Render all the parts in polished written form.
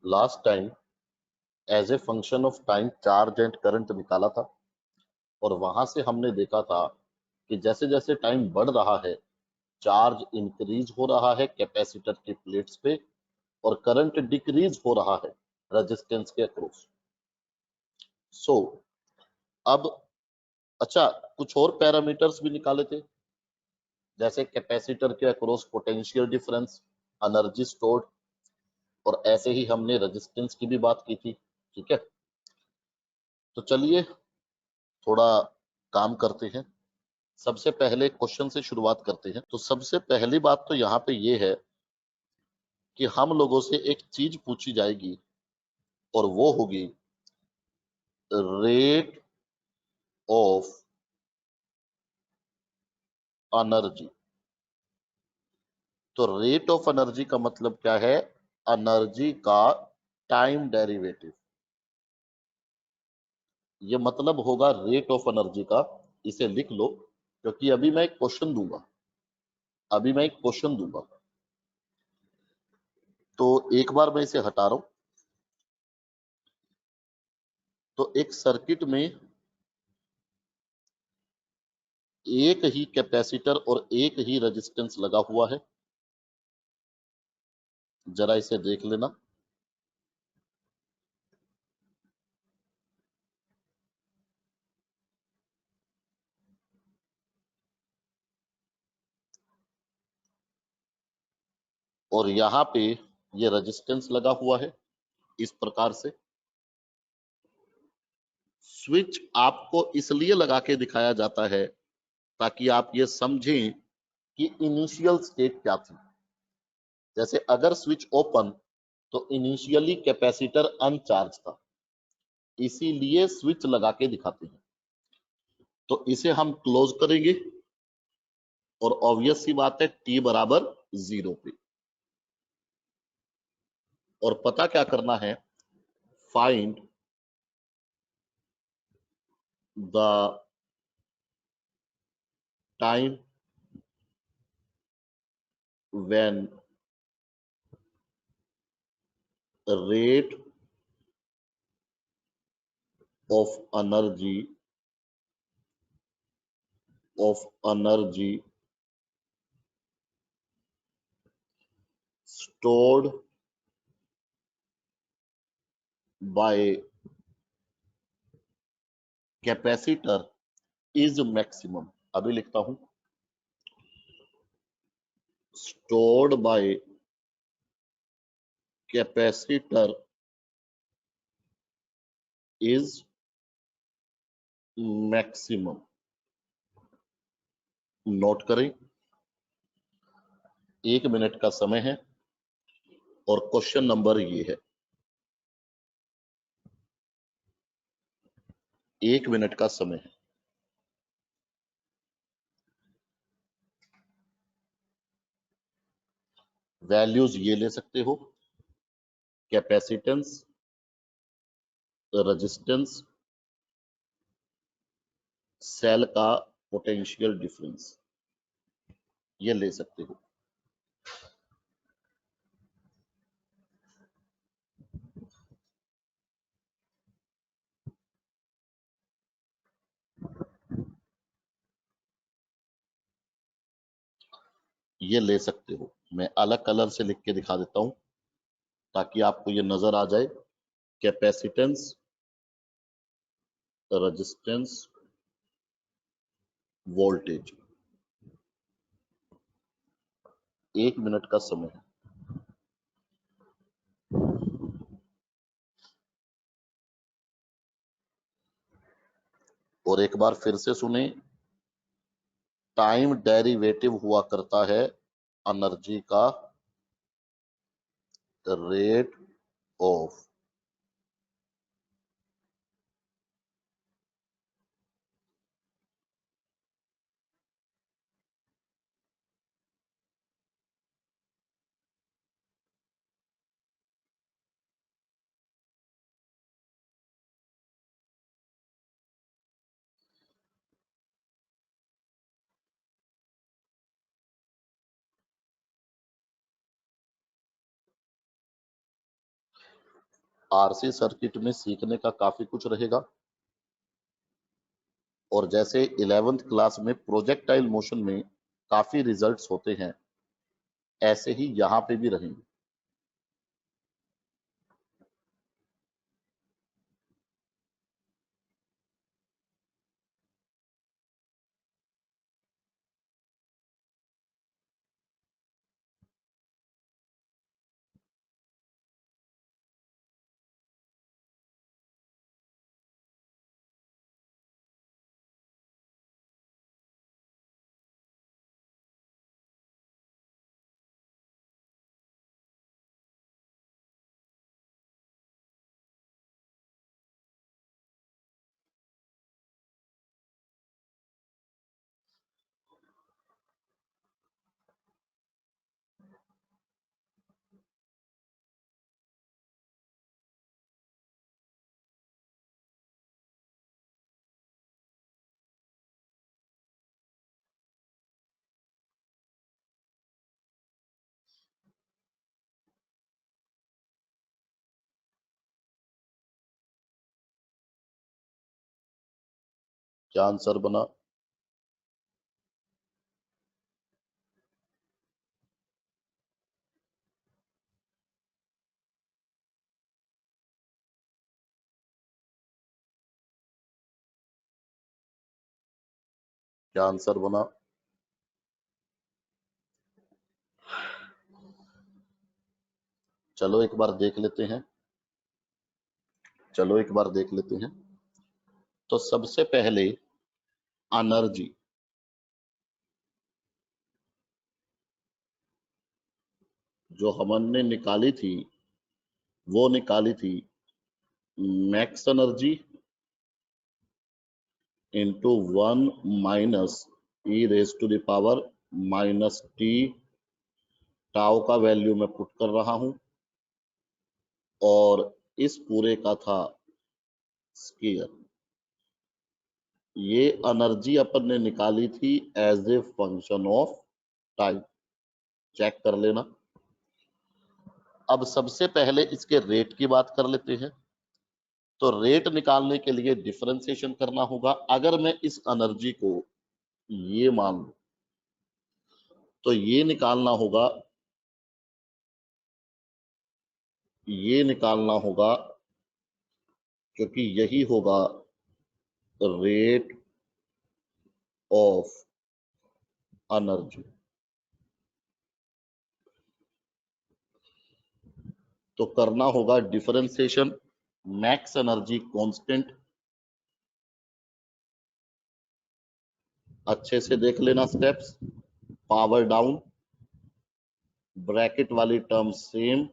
Last time as a function of time charge and current निकाला था, और वहां से हमने देखा था कि जैसे जैसे टाइम बढ़ रहा है चार्ज इंक्रीज हो रहा है कैपेसिटर की प्लेट्स पे, और करंट डिक्रीज हो रहा है रेजिस्टेंस के अक्रॉस। सो अब अच्छा, कुछ और पैरामीटर्स भी निकाले थे, जैसे कैपेसिटर के across potential difference, energy stored, और ऐसे ही हमने रेजिस्टेंस की भी बात की थी। ठीक है, तो चलिए थोड़ा काम करते हैं। सबसे पहले क्वेश्चन से शुरुआत करते हैं। तो सबसे पहली बात तो यहाँ पे ये है कि हम लोगों से एक चीज पूछी जाएगी, और वो होगी रेट ऑफ एनर्जी। तो रेट ऑफ एनर्जी का मतलब क्या है? एनर्जी का टाइम डेरिवेटिव। ये मतलब होगा रेट ऑफ एनर्जी का। इसे लिख लो, क्योंकि अभी मैं एक क्वेश्चन दूंगा। तो एक बार मैं इसे हटा रहा हूं। तो एक सर्किट में एक ही कैपेसिटर और एक ही रेजिस्टेंस लगा हुआ है। जरा इसे देख लेना। और यहाँ पे ये रेजिस्टेंस लगा हुआ है इस प्रकार से। स्विच आपको इसलिए लगा के दिखाया जाता है ताकि आप ये समझें कि इनिशियल स्टेट क्या थी। जैसे अगर स्विच ओपन, तो इनिशियली कैपेसिटर अनचार्ज था, इसीलिए स्विच लगा के दिखाते हैं। तो इसे हम क्लोज करेंगे, और ऑब्वियस सी बात है टी बराबर 0 पे। और पता क्या करना है? Find the time when rate of energy stored by capacitor is maximum। अभी लिखता हूं, stored by capacitor is maximum। Note करें, 1 मिनट का समय है, और क्वेश्चन नंबर ये है। 1 मिनट का समय है। वैल्यूज ये ले सकते हो: कैपेसिटेंस, रेजिस्टेंस, सेल का पोटेंशियल डिफरेंस, ये ले सकते हो। ये ले सकते हो। मैं अलग कलर से लिख के दिखा देता हूं ताकि आपको ये नजर आ जाए। Capacitance, resistance, voltage. 1 मिनट का समय है। और एक बार फिर से सुने, टाइम डेरिवेटिव हुआ करता है एनर्जी का रेट ऑफ आरसी सर्किट में सीखने का काफी कुछ रहेगा, और जैसे 11th क्लास में प्रोजेक्टाइल मोशन में काफी रिजल्ट्स होते हैं, ऐसे ही यहाँ पे भी रहेंगे। क्या आंसर बना? क्या आंसर बना? चलो एक बार देख लेते हैं। चलो एक बार देख लेते हैं। तो सबसे पहले एनर्जी, जो हमने निकाली थी, वो निकाली थी max energy into 1 minus e raise to the power minus t, tau का वैल्यू मैं पुट कर रहा हूं, और इस पूरे का था स्क्वायर। ये एनर्जी अपन ने निकाली थी as a function of time. Check कर लेना। अब सबसे पहले इसके रेट की बात कर लेते हैं। तो रेट निकालने के लिए डिफरेंशिएशन करना होगा। अगर मैं इस एनर्जी को ये मान लूं, तो ये निकालना होगा, ये निकालना होगा, क्योंकि यही होगा रेट ऑफ एनर्जी। तो करना होगा डिफरेंशिएशन, मैक्स एनर्जी कांस्टेंट। अच्छे से देख लेना स्टेप्स। पावर डाउन, ब्रैकेट वाली टर्म सेम,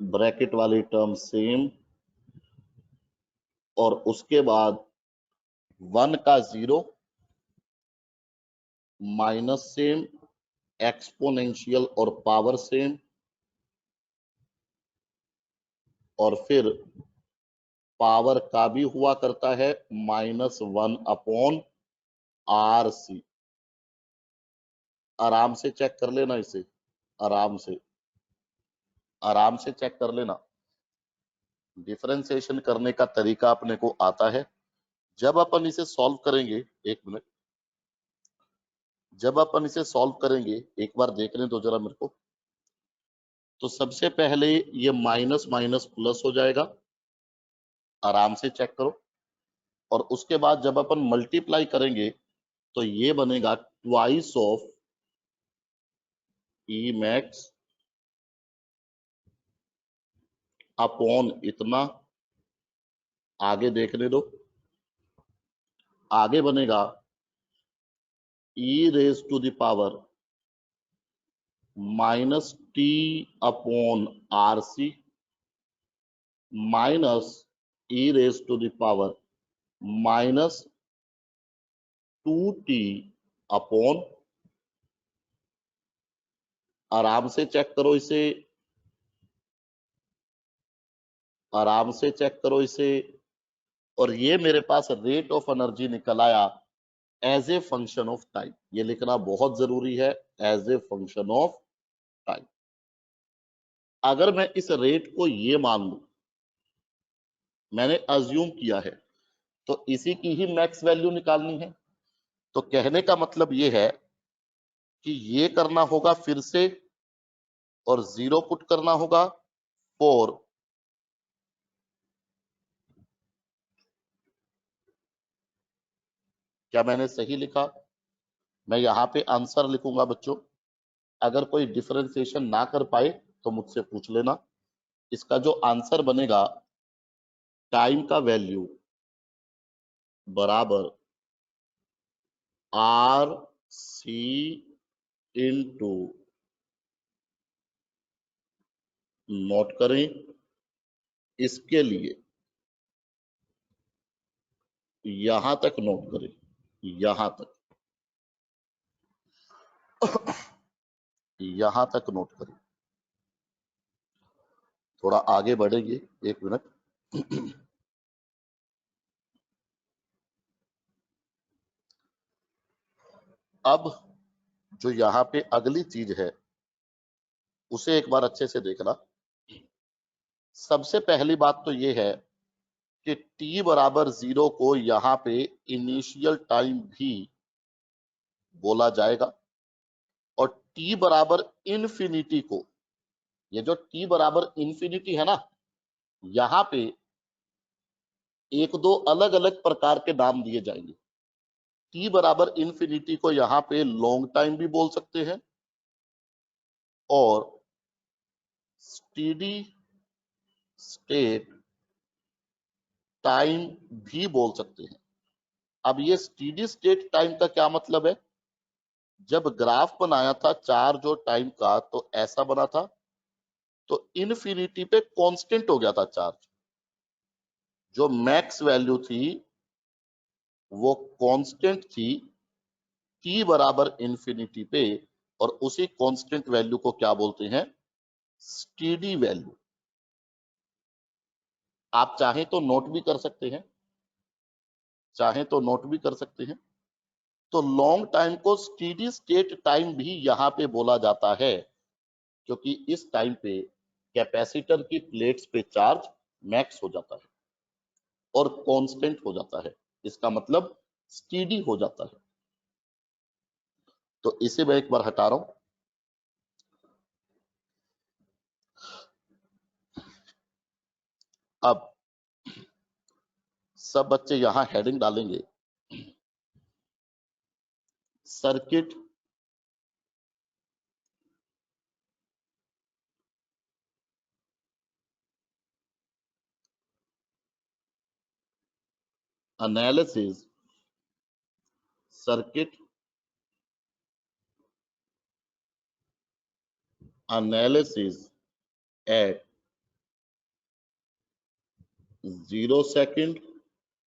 ब्रैकेट वाली टर्म सेम, और उसके बाद 1 का 0 माइनस सेम, एक्सपोनेंशियल और पावर सेम, और फिर पावर का भी हुआ करता है -1/RC। आराम से चेक कर लेना इसे, आराम से, आराम से चेक कर लेना। डिफरेंशिएशन करने का तरीका अपने को आता है। जब अपन इसे सॉल्व करेंगे, एक मिनट, जब अपन इसे सॉल्व करेंगे, एक बार देखने दो जरा मेरे को। तो सबसे पहले ये माइनस माइनस प्लस हो जाएगा, आराम से चेक करो। और उसके बाद जब अपन मल्टीप्लाई करेंगे, तो ये बनेगा twice of e max upon इतना। आगे देखने दो, आगे बनेगा e raise to the power minus t upon r c, minus e raise to the power minus 2t upon, आराम से चेक करो इसे, आराम से चेक करो इसे। और ये मेरे पास रेट ऑफ एनर्जी निकल आया as a function of time. ये लिखना बहुत जरूरी है, as a function of time. अगर मैं इस रेट को ये मान लूं, मैंने अज्यूम किया है, तो इसी की ही मैक्स वैल्यू निकालनी है। तो कहने का मतलब ये है कि ये करना होगा फिर से, और 0 पुट करना होगा 4। क्या मैंने सही लिखा? मैं यहाँ पे आंसर लिखूंगा बच्चों। अगर कोई डिफरेंशिएशन ना कर पाए तो मुझसे पूछ लेना। इसका जो आंसर बनेगा, टाइम का वैल्यू बराबर आर सी इंटू, नोट करें इसके लिए, यहां तक नोट करें, यहां तक, यहां तक नोट करें। थोड़ा आगे बढ़ेंगे, 1 मिनट। अब जो यहाँ पे अगली चीज है उसे एक बार अच्छे से देखना। सबसे पहली बात तो ये है कि t बराबर 0 को यहाँ पे इनिशियल टाइम भी बोला जाएगा, और t बराबर इन्फिनिटी को, ये जो t बराबर इन्फिनिटी है ना, यहाँ पे एक दो अलग अलग प्रकार के नाम दिए जाएंगे। t बराबर इन्फिनिटी को यहाँ पे लॉन्ग टाइम भी बोल सकते हैं, और स्टेडी स्टेट टाइम भी बोल सकते हैं। अब ये स्टेडी स्टेट टाइम का क्या मतलब है? जब ग्राफ बनाया था चार्ज और टाइम का तो ऐसा बना था, तो इनफिनिटी पे कांस्टेंट हो गया था चार्ज। जो मैक्स वैल्यू थी वो कांस्टेंट थी t बराबर इन्फिनिटी पे, और उसी कांस्टेंट वैल्यू को क्या बोलते हैं? Steady value. आप चाहें तो नोट भी कर सकते हैं, चाहें तो नोट भी कर सकते हैं। तो लॉन्ग टाइम को स्टेडी स्टेट टाइम भी यहाँ पे बोला जाता है, क्योंकि इस टाइम पे कैपेसिटर की प्लेट्स पे चार्ज मैक्स हो जाता है और कांस्टेंट हो जाता है। इसका मतलब स्टेडी हो जाता है। तो इसे मैं एक बार हटा रहा हूं। अब सब बच्चे यहां हेडिंग डालेंगे, circuit analysis, circuit analysis at 0 second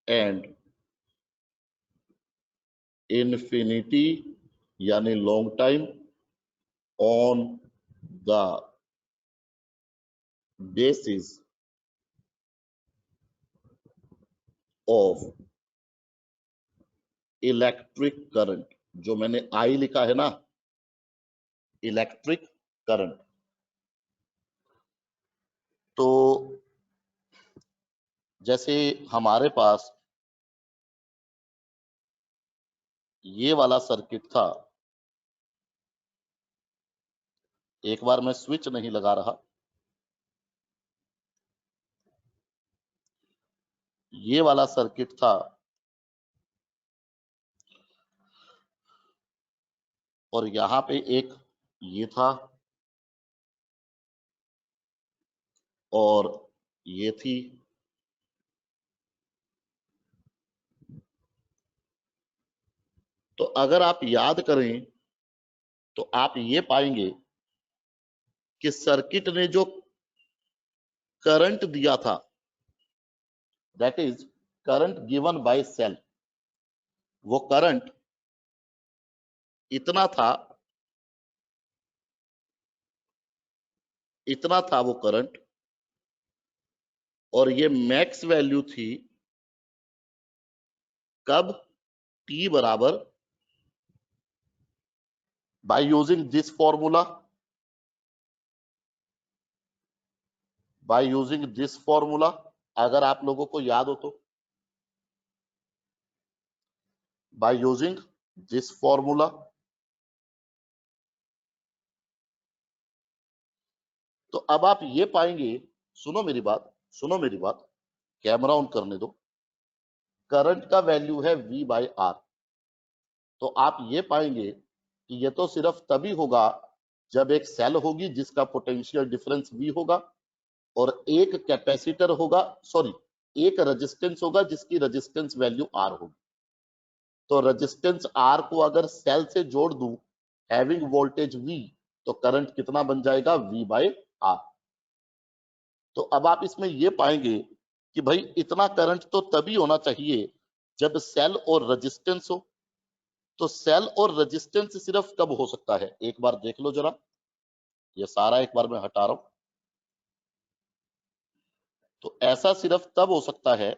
and infinity यानी long time on the basis of electric current. जो मैंने आई लिखा है ना, इलेक्ट्रिक करंट। तो जैसे हमारे पास ये वाला सर्किट था, एक बार मैं स्विच नहीं लगा रहा, ये वाला सर्किट था, और यहां पे एक ये था, और ये थी। तो अगर आप याद करें तो आप ये पाएंगे कि सर्किट ने जो करंट दिया था, that is current given by cell, वो करंट इतना था, इतना था वो करंट, और ये मैक्स वैल्यू थी कब? t बराबर, by using this formula, by using this formula, अगर आप लोगों को याद हो तो, बाय यूजिंग दिस फॉर्मूला। तो अब आप ये पाएंगे, सुनो मेरी बात, सुनो मेरी बात, कैमरा ऑन करने दो। करंट का वैल्यू है V बाय R। तो आप ये पाएंगे कि ये तो सिर्फ तभी होगा जब एक सेल होगी जिसका पोटेंशियल डिफरेंस V होगा, और एक कैपेसिटर होगा, सॉरी, एक रेजिस्टेंस होगा जिसकी रेजिस्टेंस वैल्यू R होगी। तो रेजिस्टेंस R को अगर सेल से जोड़ दूं हैविंग वोल्टेज V, तो करंट कितना बन जाएगा? V bye R। तो अब आप इसमें ये पाएंगे कि भाई इतना करंट तो तभी होना चाहिए जब सेल और रेजिस्टेंस हो। तो सेल और रेजिस्टेंस सिर्फ कब हो सकता है? एक बार देख लो जरा, ये सारा एक बार मैं हटा रहा हूं। तो ऐसा सिर्फ तब हो सकता है,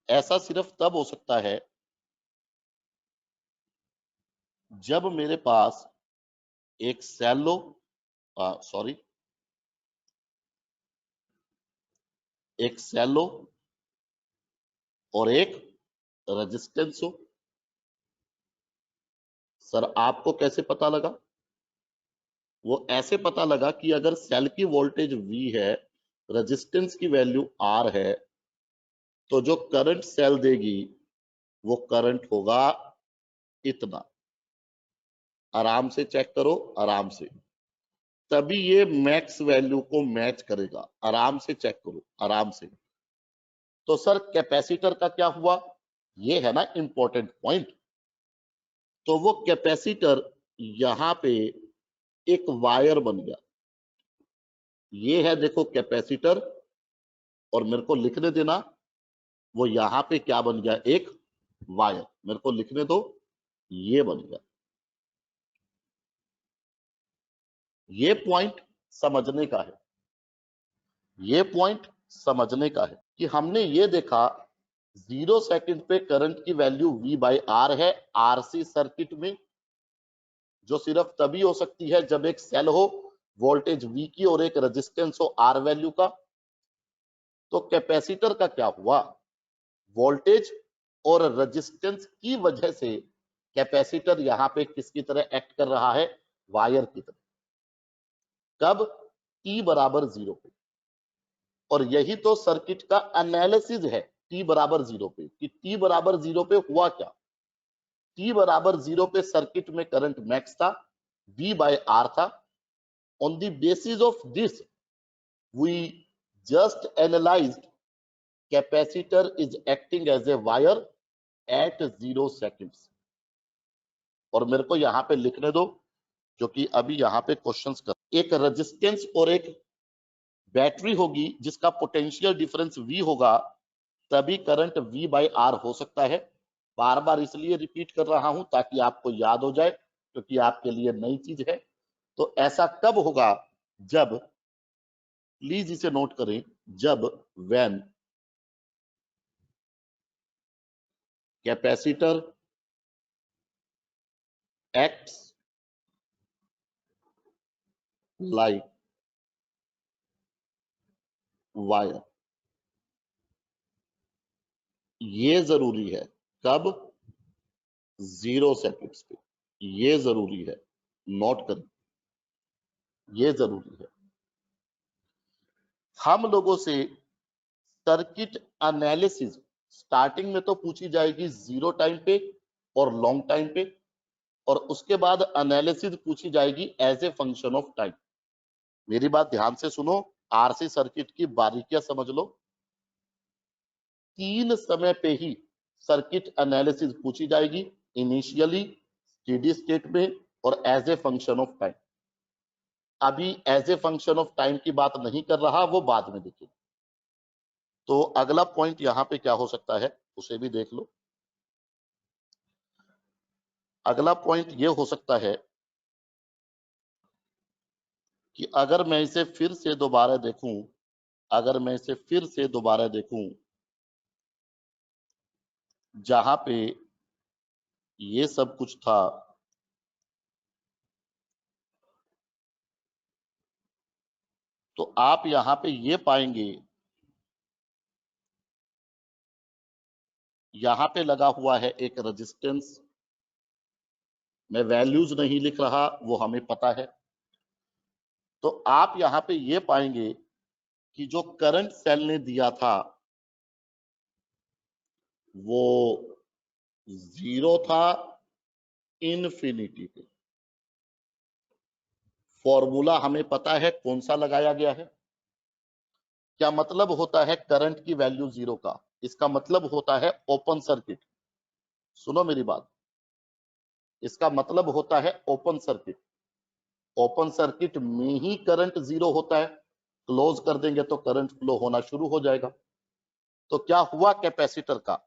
ऐसा सिर्फ तब हो सकता है जब मेरे पास एक सेल हो, सॉरी, एक सेल हो और एक रेजिस्टेंस हो। सर आपको कैसे पता लगा? वो ऐसे पता लगा कि अगर सेल की वोल्टेज V है, रेजिस्टेंस की वैल्यू R है, तो जो करंट सेल देगी वो करंट होगा इतना। आराम से चेक करो, आराम से, तभी ये मैक्स वैल्यू को मैच करेगा। आराम से चेक करो, आराम से। तो सर कैपेसिटर का क्या हुआ? ये है ना इंपॉर्टेंट पॉइंट। तो वो कैपेसिटर यहां पे एक वायर बन गया। ये है देखो कैपेसिटर, और मेरे को लिखने देना, वो यहां पे क्या बन गया? एक वायर। मेरे को लिखने दो, ये बन गया। ये पॉइंट समझने का है, ये पॉइंट समझने का है कि हमने ये देखा 0 सेकंड पे करंट की वैल्यू V बाई R है RC सर्किट में, जो सिर्फ तभी हो सकती है जब एक सेल हो, वोल्टेज V की, और एक रेजिस्टेंस हो R वैल्यू का। तो कैपेसिटर का क्या हुआ? वोल्टेज और रेजिस्टेंस की वजह से कैपेसिटर यहां पे किसकी तरह एक्ट कर रहा है? वायर की तरह। कब? T बराबर 0 पे। और यही तो सर्किट का एनालिसिस है T बराबर 0 पे, कि T बराबर 0 पे हुआ क्या? T बराबर 0 पे सर्किट में करंट मैक्स था, V बाय R था। On the basis of this we just analysed capacitor is acting as a wire at 0 seconds. और मेरे को यहां पे लिखने दो, क्योंकि अभी यहां पे क्वेश्चंस कर, एक रेजिस्टेंस और एक बैटरी होगी जिसका पोटेंशियल डिफरेंस V होगा, तभी करंट V बाई R हो सकता है। बार बार इसलिए रिपीट कर रहा हूं ताकि आपको याद हो जाए, क्योंकि आपके लिए नई चीज है। तो ऐसा कब होगा? जब, प्लीज इसे नोट करें, जब when capacitor acts like wire. ये जरूरी है। कब? 0 सेकंड्स पे। ये जरूरी है, नोट करें, ये जरूरी है। हम लोगों से सर्किट एनालिसिस स्टार्टिंग में तो पूछी जाएगी 0 टाइम पे और लॉन्ग टाइम पे, और उसके बाद एनालिसिस पूछी जाएगी as a function of time. मेरी बात ध्यान से सुनो, आरसी सर्किट की बारीकियां समझ लो। 3 समय पे ही सर्किट एनालिसिस पूछी जाएगी, इनिशियली, स्टेडी स्टेट में, और as a function of time. अभी as a function of time की बात नहीं कर रहा, वो बाद में देखिए। तो अगला पॉइंट यहां पे क्या हो सकता है, उसे भी देख लो। अगला पॉइंट ये हो सकता है कि अगर मैं इसे फिर से दोबारा देखूं, अगर मैं इसे फिर से दोबारा देखूं, जहां पे ये सब कुछ था, तो आप यहां पे ये पाएंगे, यहां पे लगा हुआ है एक रेजिस्टेंस। मैं वैल्यूज नहीं लिख रहा, वो हमें पता है। तो आप यहां पे ये पाएंगे कि जो करंट सेल ने दिया था वो 0 था इनफिनिटी पे। फॉर्मूला हमें पता है कौन सा लगाया गया है। क्या मतलब होता है करंट की वैल्यू 0 का? इसका मतलब होता है ओपन सर्किट। सुनो मेरी बात, इसका मतलब होता है ओपन सर्किट। ओपन सर्किट में ही करंट 0 होता है। क्लोज कर देंगे तो करंट फ्लो होना शुरू हो जाएगा। तो क्या हुआ कैपेसिटर का?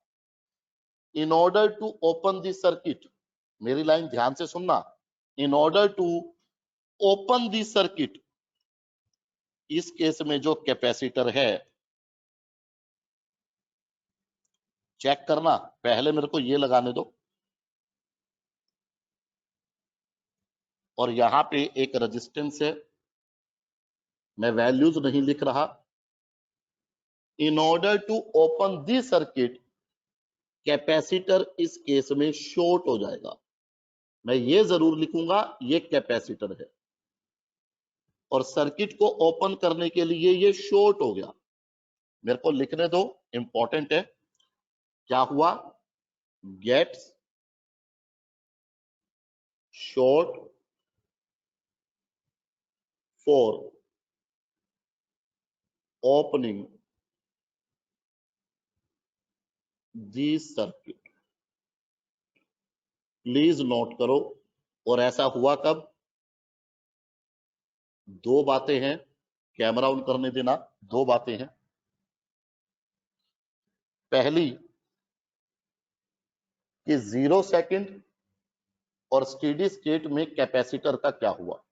In order to open the circuit, मेरी लाइन ध्यान से सुनना, in order to open the circuit, इस केस में जो कैपेसिटर है, चेक करना, पहले मेरे को ये लगाने दो, और यहां पे एक रेजिस्टेंस है, मैं वैल्यूज नहीं लिख रहा। In order to open the circuit, capacitor इस केस में शॉर्ट हो जाएगा। मैं ये जरूर लिखूंगा ये कैपेसिटर है, और सर्किट को ओपन करने के लिए ये शॉर्ट हो गया। मेरे को लिखने दो, इंपॉर्टेंट है। क्या हुआ? Gets short for opening the circuit. Please note करो। और ऐसा हुआ कब? दो बातें हैं, कैमरा ऑन करने देना। दो बातें हैं। पहली कि 0 सेकंड और स्टेडी स्टेट में कैपेसिटर का क्या हुआ।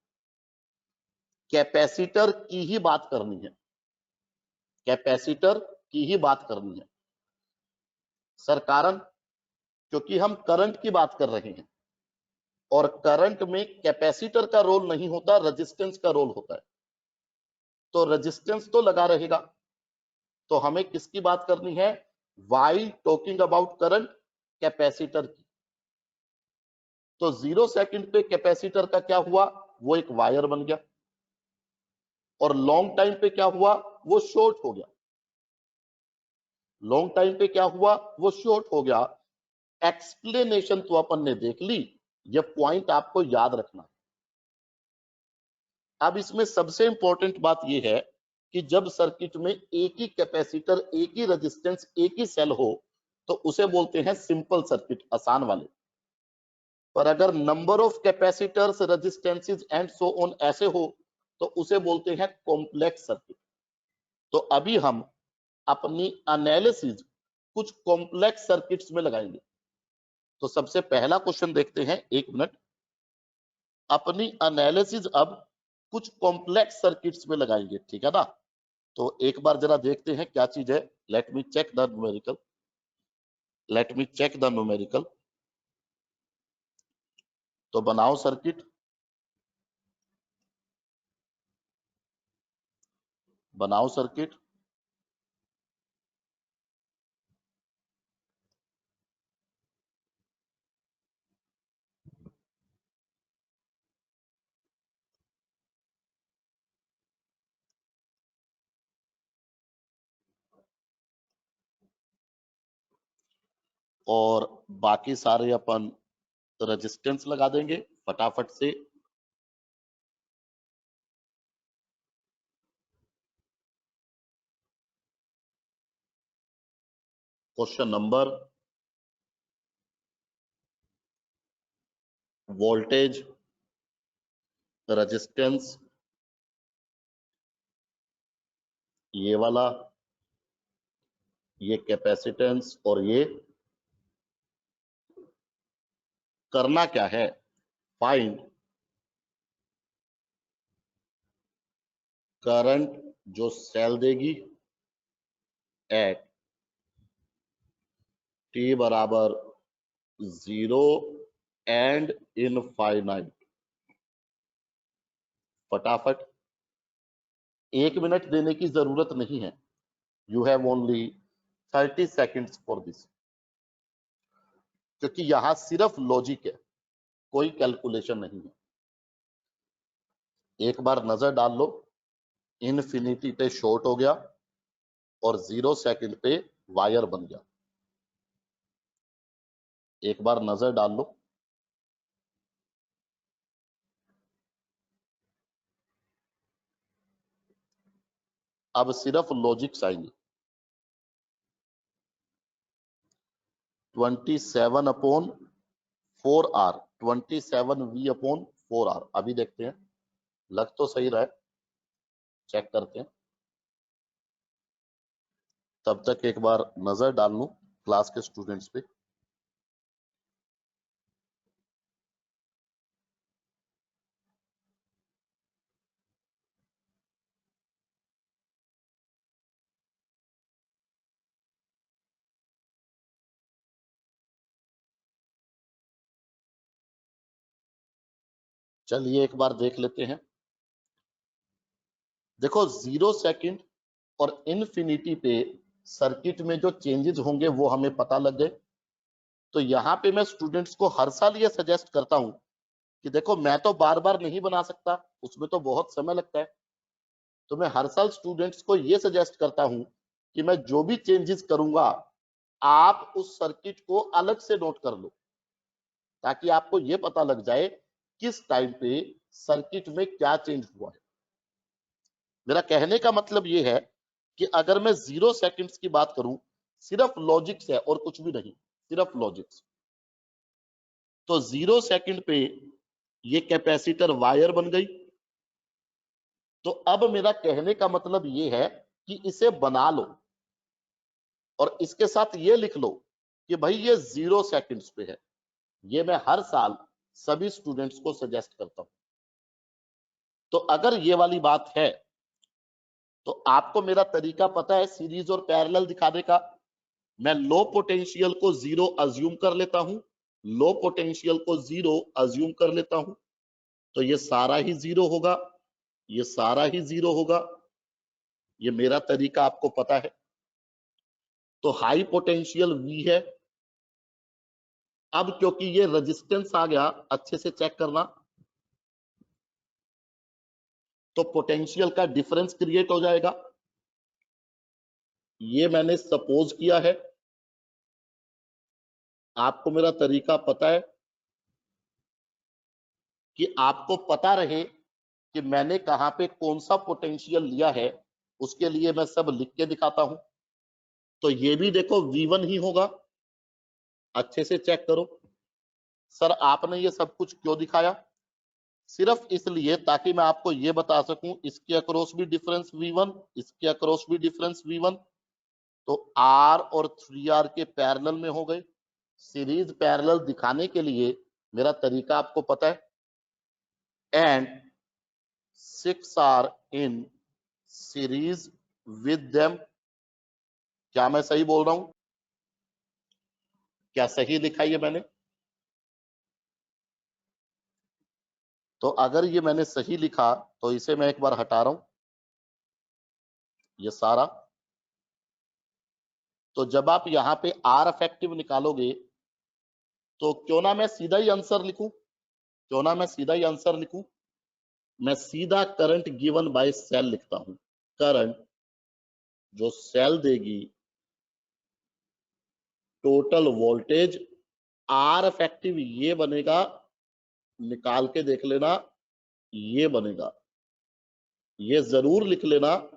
कैपेसिटर की ही बात करनी है, कैपेसिटर की ही बात करनी है सर। कारण क्योंकि हम करंट की बात कर रहे हैं, और करंट में कैपेसिटर का रोल नहीं होता, रेजिस्टेंस का रोल होता है। तो रेजिस्टेंस तो लगा रहेगा। तो हमें किसकी बात करनी है? While talking about current, capacitor की। तो 0 सेकंड पे कैपेसिटर का क्या हुआ? वो एक वायर बन गया। और लॉन्ग टाइम पे क्या हुआ? वो शॉर्ट हो गया। लॉन्ग टाइम पे क्या हुआ? वो शॉर्ट हो गया। एक्सप्लेनेशन तो अपन ने देख ली, ये पॉइंट आपको याद रखना। अब इसमें सबसे इंपॉर्टेंट बात यह है कि जब सर्किट में एक ही कैपेसिटर, एक ही रेजिस्टेंस, एक ही सेल हो, तो उसे बोलते हैं सिंपल सर्किट, आसान वाले। पर अगर number of capacitors, resistances and so on ऐसे हो, तो उसे बोलते हैं कॉम्प्लेक्स सर्किट। तो अभी हम अपनी एनालिसिस कुछ कॉम्प्लेक्स सर्किट्स में लगाएंगे। तो सबसे पहला क्वेश्चन देखते हैं, एक मिनट। अपनी एनालिसिस अब कुछ कॉम्प्लेक्स सर्किट्स में लगाएंगे, ठीक है ना? तो एक बार जरा देखते हैं क्या चीज है। Let me check the numerical, let me check the numerical. तो बनाओ सर्किट, बनाओ सर्किट। और बाकी सारे अपन रेजिस्टेंस लगा देंगे फटाफट से। क्वेश्चन नंबर, वोल्टेज, रेजिस्टेंस, ये वाला, ये कैपेसिटेंस, और ये करना क्या है? फाइंड करंट जो सेल देगी एट t बराबर 0 एंड इनफाइनाइट। फटाफट 1 मिनट देने की जरूरत नहीं है, you have only 30 seconds for this, क्योंकि यहां सिर्फ लॉजिक है, कोई कैलकुलेशन नहीं है। एक बार नजर डाल लो, इनफिनिटी पे शॉर्ट हो गया और 0 सेकंड पे वायर बन गया। एक बार नजर डाल लो, अब सिर्फ लॉजिक्स आएंगे। 27/4R, 27V/4R। अभी देखते हैं, लग तो सही रहा है, चेक करते हैं। तब तक एक बार नजर डाल लूं क्लास के स्टूडेंट्स पे। चलिए एक बार देख लेते हैं। देखो 0 सेकंड और इनफिनिटी पे सर्किट में जो चेंजेस होंगे वो हमें पता लग गए। तो यहाँ पे मैं स्टूडेंट्स को हर साल ये सजेस्ट करता हूं कि देखो मैं तो बार बार नहीं बना सकता, उसमें तो बहुत समय लगता है। तो मैं हर साल स्टूडेंट्स को ये सजेस्ट करता हूं कि मैं जो भी चेंजेस करूंगा आप उस सर्किट को अलग से नोट कर लो, ताकि आपको ये पता लग जाए किस टाइम पे सर्किट में क्या चेंज हुआ है। मेरा कहने का मतलब ये है कि अगर मैं 0 सेकंड्स की बात करूं, सिर्फ लॉजिक्स है और कुछ भी नहीं, सिर्फ लॉजिक्स। तो 0 सेकंड पे ये कैपेसिटर वायर बन गई। तो अब मेरा कहने का मतलब ये है कि इसे बना लो और इसके साथ ये लिख लो कि भाई ये 0 सेकंड्स पे है। ये मैं हर साल सभी स्टूडेंट्स को सजेस्ट करता हूं। तो अगर ये वाली बात है तो आपको मेरा तरीका पता है सीरीज और पैरेलल दिखाने का। मैं लो पोटेंशियल को 0 अज्यूम कर लेता हूं, लो पोटेंशियल को 0 अज्यूम कर लेता हूं, तो ये सारा ही 0 होगा, ये सारा ही 0 होगा। ये मेरा तरीका आपको पता है। तो हाई पोटेंशियल V है। अब क्योंकि ये रेजिस्टेंस आ गया, अच्छे से चेक करना, तो पोटेंशियल का डिफरेंस क्रिएट हो जाएगा। ये मैंने सपोज किया है, आपको मेरा तरीका पता है। कि आपको पता रहे कि मैंने कहां पे कौन सा पोटेंशियल लिया है, उसके लिए मैं सब लिख के दिखाता हूं। तो ये भी देखो V1 ही होगा, अच्छे से चेक करो। सर आपने ये सब कुछ क्यों दिखाया? सिर्फ इसलिए ताकि मैं आपको ये बता सकूं इसके अक्रॉस भी डिफरेंस V1, इसके अक्रॉस भी डिफरेंस V1। तो R और 3R के पैरेलल में हो गए। सीरीज पैरेलल दिखाने के लिए मेरा तरीका आपको पता है। And 6R in series with them. क्या मैं सही बोल रहा हूं? क्या सही लिखा है ये मैंने? तो अगर ये मैंने सही लिखा तो इसे मैं एक बार हटा रहा हूं, ये सारा। तो जब आप यहां पे आर इफेक्टिव निकालोगे तो क्यों ना मैं सीधा ही आंसर लिखूं, क्यों ना मैं सीधा ही आंसर लिखूं। मैं सीधा करंट गिवन बाय सेल लिखता हूं। करंट जो सेल देगी, टोटल वोल्टेज आर इफेक्टिव ये बनेगा, निकाल के देख लेना, ये बनेगा। ये जरूर लिख लेना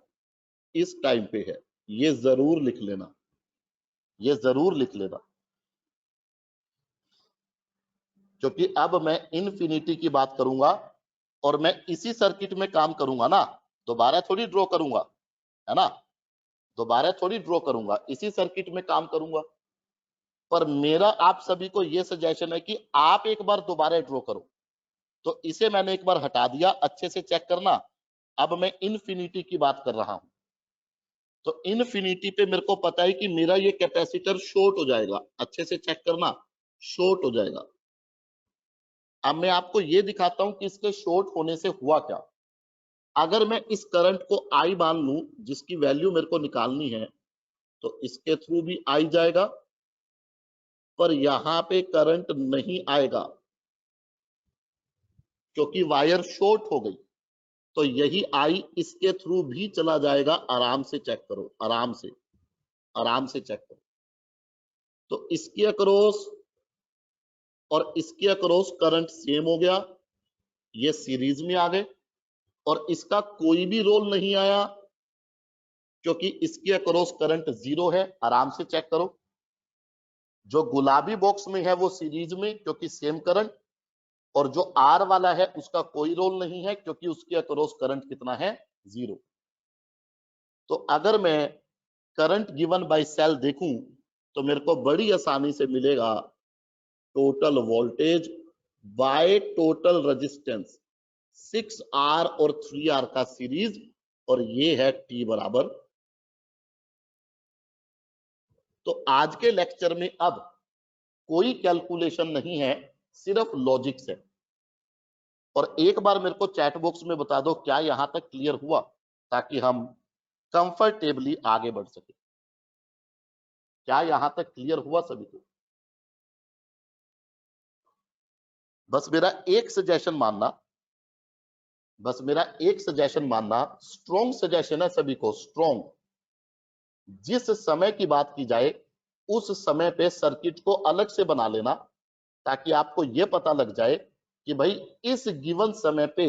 इस टाइम पे है, ये जरूर लिख लेना, ये जरूर लिख लेना। क्योंकि अब मैं इनफिनिटी की बात करूंगा और मैं इसी सर्किट में काम करूंगा ना, दोबारा थोड़ी ड्रॉ करूंगा, है ना, दोबारा थोड़ी ड्रॉ करूंगा, इसी सर्किट में काम करूंगा। पर मेरा आप सभी को यह सजेशन है कि आप एक बार दोबारा ड्रॉ करो। तो इसे मैंने एक बार हटा दिया, अच्छे से चेक करना। अब मैं इनफिनिटी की बात कर रहा हूं। तो इनफिनिटी पे मेरे को पता है कि मेरा ये कैपेसिटर शॉर्ट हो जाएगा, अच्छे से चेक करना, शॉर्ट हो जाएगा। अब मैं आपको ये दिखाता हूं कि इसके शॉर्ट होने से हुआ क्या। अगर मैं इस करंट को I मान लूं, जिसकी वैल्यू मेरे को निकालनी है, तो इसके थ्रू भी I जाएगा, पर यहां पे करंट नहीं आएगा क्योंकि वायर शॉर्ट हो गई। तो यही I इसके थ्रू भी चला जाएगा। आराम से चेक करो, आराम से चेक करो। तो इसके अक्रॉस और इसके अक्रॉस करंट सेम हो गया, ये सीरीज में आ गए, और इसका कोई भी रोल नहीं आया क्योंकि इसके अक्रॉस करंट 0 है। आराम से चेक करो। जो गुलाबी बॉक्स में है वो सीरीज में क्योंकि सेम करंट, और जो आर वाला है उसका कोई रोल नहीं है क्योंकि उसके अक्रॉस करंट कितना है, 0। तो अगर मैं करंट गिवन बाय सेल देखूं तो मेरे को बड़ी आसानी से मिलेगा total voltage by total resistance, 6R और 3R का सीरीज, और ये है T बराबर। तो आज के लेक्चर में अब कोई कैलकुलेशन नहीं है, सिर्फ लॉजिक्स है। और एक बार मेरे को चैट बॉक्स में बता दो क्या यहां तक क्लियर हुआ, ताकि हम कंफर्टेबली आगे बढ़ सके। क्या यहां तक क्लियर हुआ सभी को? बस मेरा एक सजेशन मानना, स्ट्रॉन्ग सजेशन है सभी को, स्ट्रॉन्ग। जिस समय की बात की जाए उस समय पे सर्किट को अलग से बना लेना, ताकि आपको यह पता लग जाए कि भाई इस गिवन समय पे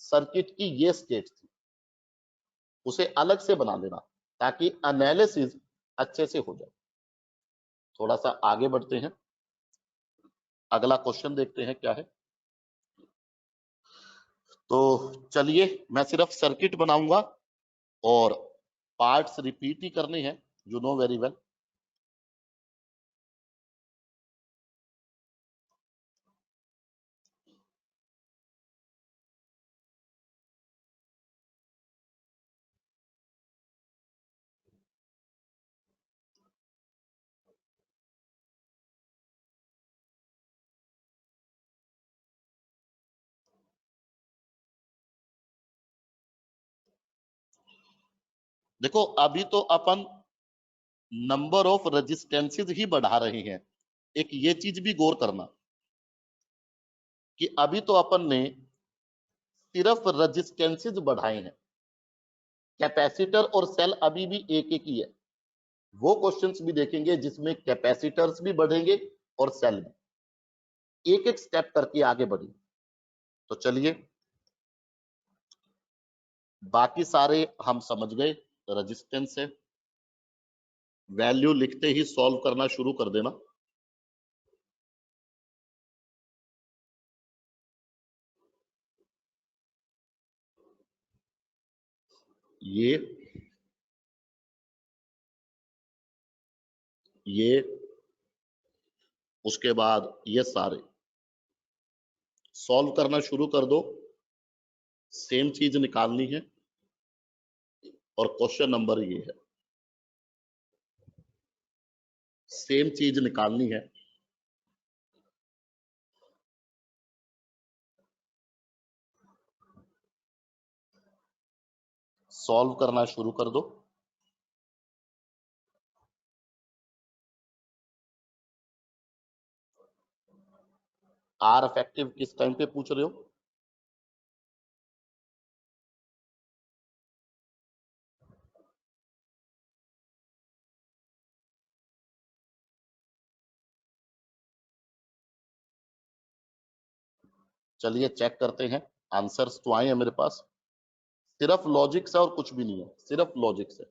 सर्किट की ये स्टेट थी, उसे अलग से बना लेना ताकि एनालिसिस अच्छे से हो जाए। थोड़ा सा आगे बढ़ते हैं, अगला क्वेश्चन देखते हैं क्या है। तो चलिए, मैं सिर्फ सर्किट बनाऊंगा और पार्ट्स रिपीट ही करने हैं, यू नो वेरी वेल। देखो, अभी तो अपन नंबर ऑफ रेजिस्टेंसेस ही बढ़ा रहे हैं। एक ये चीज भी गौर करना कि अभी तो अपन ने सिर्फ रेजिस्टेंसेस बढ़ाए हैं, कैपेसिटर और सेल अभी भी एक एक ही है। वो क्वेश्चंस भी देखेंगे जिसमें कैपेसिटर्स भी बढ़ेंगे और सेल भी, एक एक स्टेप करके आगे बढ़ेंगे। तो चलिए, बाकी सारे हम समझ गए, रेजिस्टेंस है, वैल्यू लिखते ही सॉल्व करना शुरू कर देना। ये उसके बाद ये सारे सॉल्व करना शुरू कर दो, सेम चीज निकालनी है, और क्वेश्चन नंबर ये है, सेम चीज निकालनी है। सॉल्व करना शुरू कर दो। आर इफेक्टिव किस टाइम पे पूछ रहे हो? चलिए चेक करते हैं, आंसर्स तो आए हैं मेरे पास। सिर्फ लॉजिक से और कुछ भी नहीं है, सिर्फ लॉजिक से।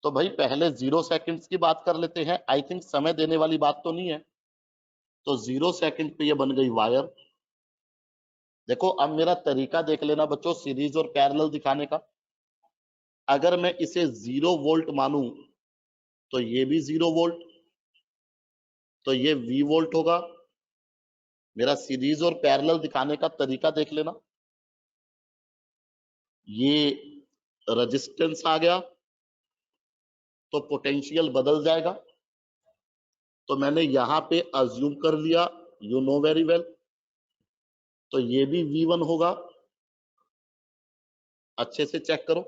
तो भाई पहले 0 सेकंड्स की बात कर लेते हैं, आई थिंक समय देने वाली बात तो नहीं है। तो 0 सेकंड पे ये बन गई वायर। देखो, अब मेरा तरीका देख लेना बच्चों, सीरीज और पैरेलल दिखाने का। अगर मैं इसे 0 वोल्ट मानूं तो ये भी 0 वोल्ट, तो ये V वोल्ट होगा। मेरा सीरीज और पैरेलल दिखाने का तरीका देख लेना। ये रेजिस्टेंस आ गया तो पोटेंशियल बदल जाएगा। तो मैंने यहां पे अज्यूम कर लिया, यू नो वेरी वेल, तो ये भी V1 होगा। अच्छे से चेक करो,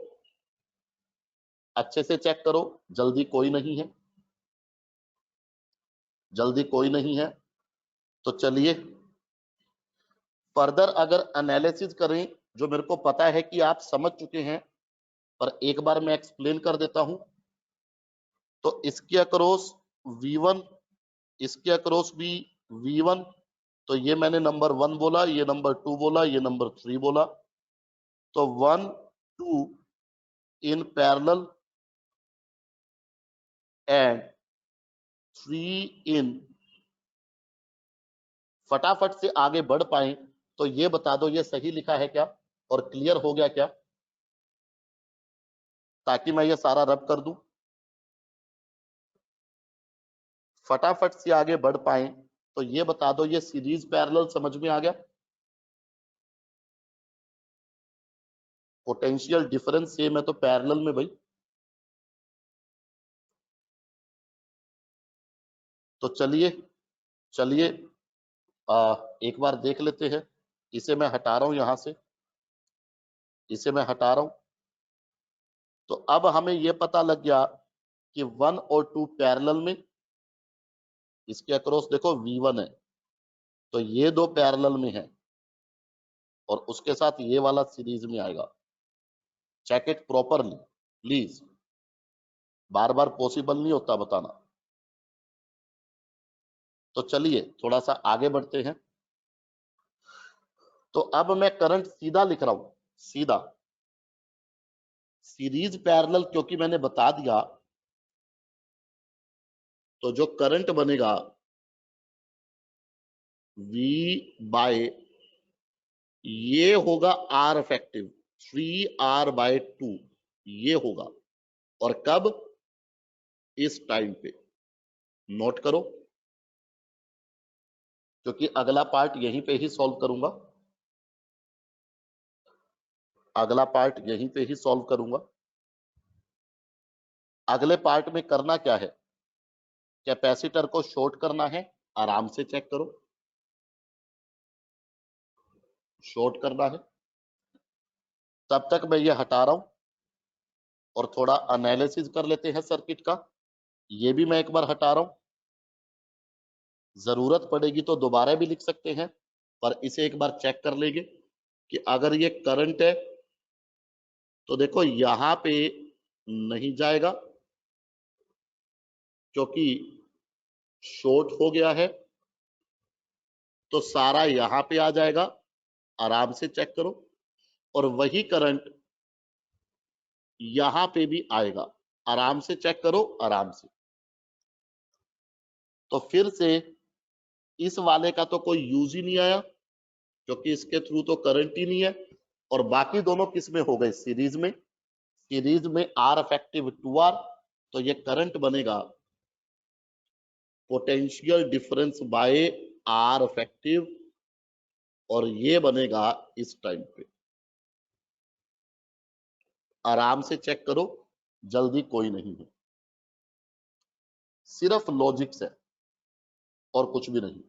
अच्छे से चेक करो, जल्दी कोई नहीं है, जल्दी कोई नहीं है। तो चलिए फर्दर अगर एनालिसिस करें, जो मेरे को पता है कि आप समझ चुके हैं, पर एक बार मैं एक्सप्लेन कर देता हूं। तो इसके अक्रॉस V1, इसके अक्रॉस भी V1, तो ये मैंने नंबर 1 बोला, ये नंबर 2 बोला, ये नंबर 3 बोला। तो 1 2 इन पैरेलल एंड 3 इन, फटाफट से आगे बढ़ पाए तो ये बता दो ये सही लिखा है क्या और क्लियर हो गया क्या, ताकि मैं ये सारा रब कर दूं। फटाफट से आगे बढ़ पाए तो ये बता दो ये सीरीज पैरेलल समझ में आ गया। पोटेंशियल डिफरेंस सेम है तो पैरेलल में भाई। तो चलिए चलिए एक बार देख लेते हैं। इसे मैं हटा रहा हूं यहां से, इसे मैं हटा रहा हूं। तो अब हमें यह पता लग गया कि 1 और 2 पैरेलल में, इसके अक्रॉस देखो V1 है, तो ये दो पैरेलल में है और उसके साथ ये वाला सीरीज में आएगा। चेक इट प्रॉपरली प्लीज, बार बार पॉसिबल नहीं होता बताना। तो चलिए थोड़ा सा आगे बढ़ते हैं। तो अब मैं करंट सीधा लिख रहा हूं, सीधा सीरीज पैरेलल, क्योंकि मैंने बता दिया। तो जो करंट बनेगा V बाय, ये होगा R इफेक्टिव 3R/2, ये होगा। और कब? इस टाइम पे। नोट करो, क्योंकि अगला पार्ट यहीं पे ही सॉल्व करूंगा, अगला पार्ट यहीं पे ही सॉल्व करूंगा। अगले पार्ट में करना क्या है, कैपेसिटर को शॉर्ट करना है। आराम से चेक करो, शॉर्ट करना है। तब तक मैं ये हटा रहा हूं और थोड़ा एनालिसिस कर लेते हैं सर्किट का। ये भी मैं एक बार हटा रहा हूं, जरूरत पड़ेगी तो दोबारा भी लिख सकते हैं, पर इसे एक बार चेक कर लेंगे कि अगर ये करंट है तो देखो यहां पे नहीं जाएगा क्योंकि शॉर्ट हो गया है, तो सारा यहां पे आ जाएगा। आराम से चेक करो। और वही करंट यहां पे भी आएगा। आराम से चेक करो, आराम से। तो फिर से इस वाले का तो कोई यूज ही नहीं आया क्योंकि इसके थ्रू तो करंट ही नहीं है। और बाकी दोनों किस में हो गए? सीरीज में। सीरीज में R इफेक्टिव 2R, तो ये करंट बनेगा potential difference bye R effective, और ये बनेगा इस टाइम पे। आराम से चेक करो, जल्दी कोई नहीं है, सिर्फ लॉजिक्स है और कुछ भी नहीं।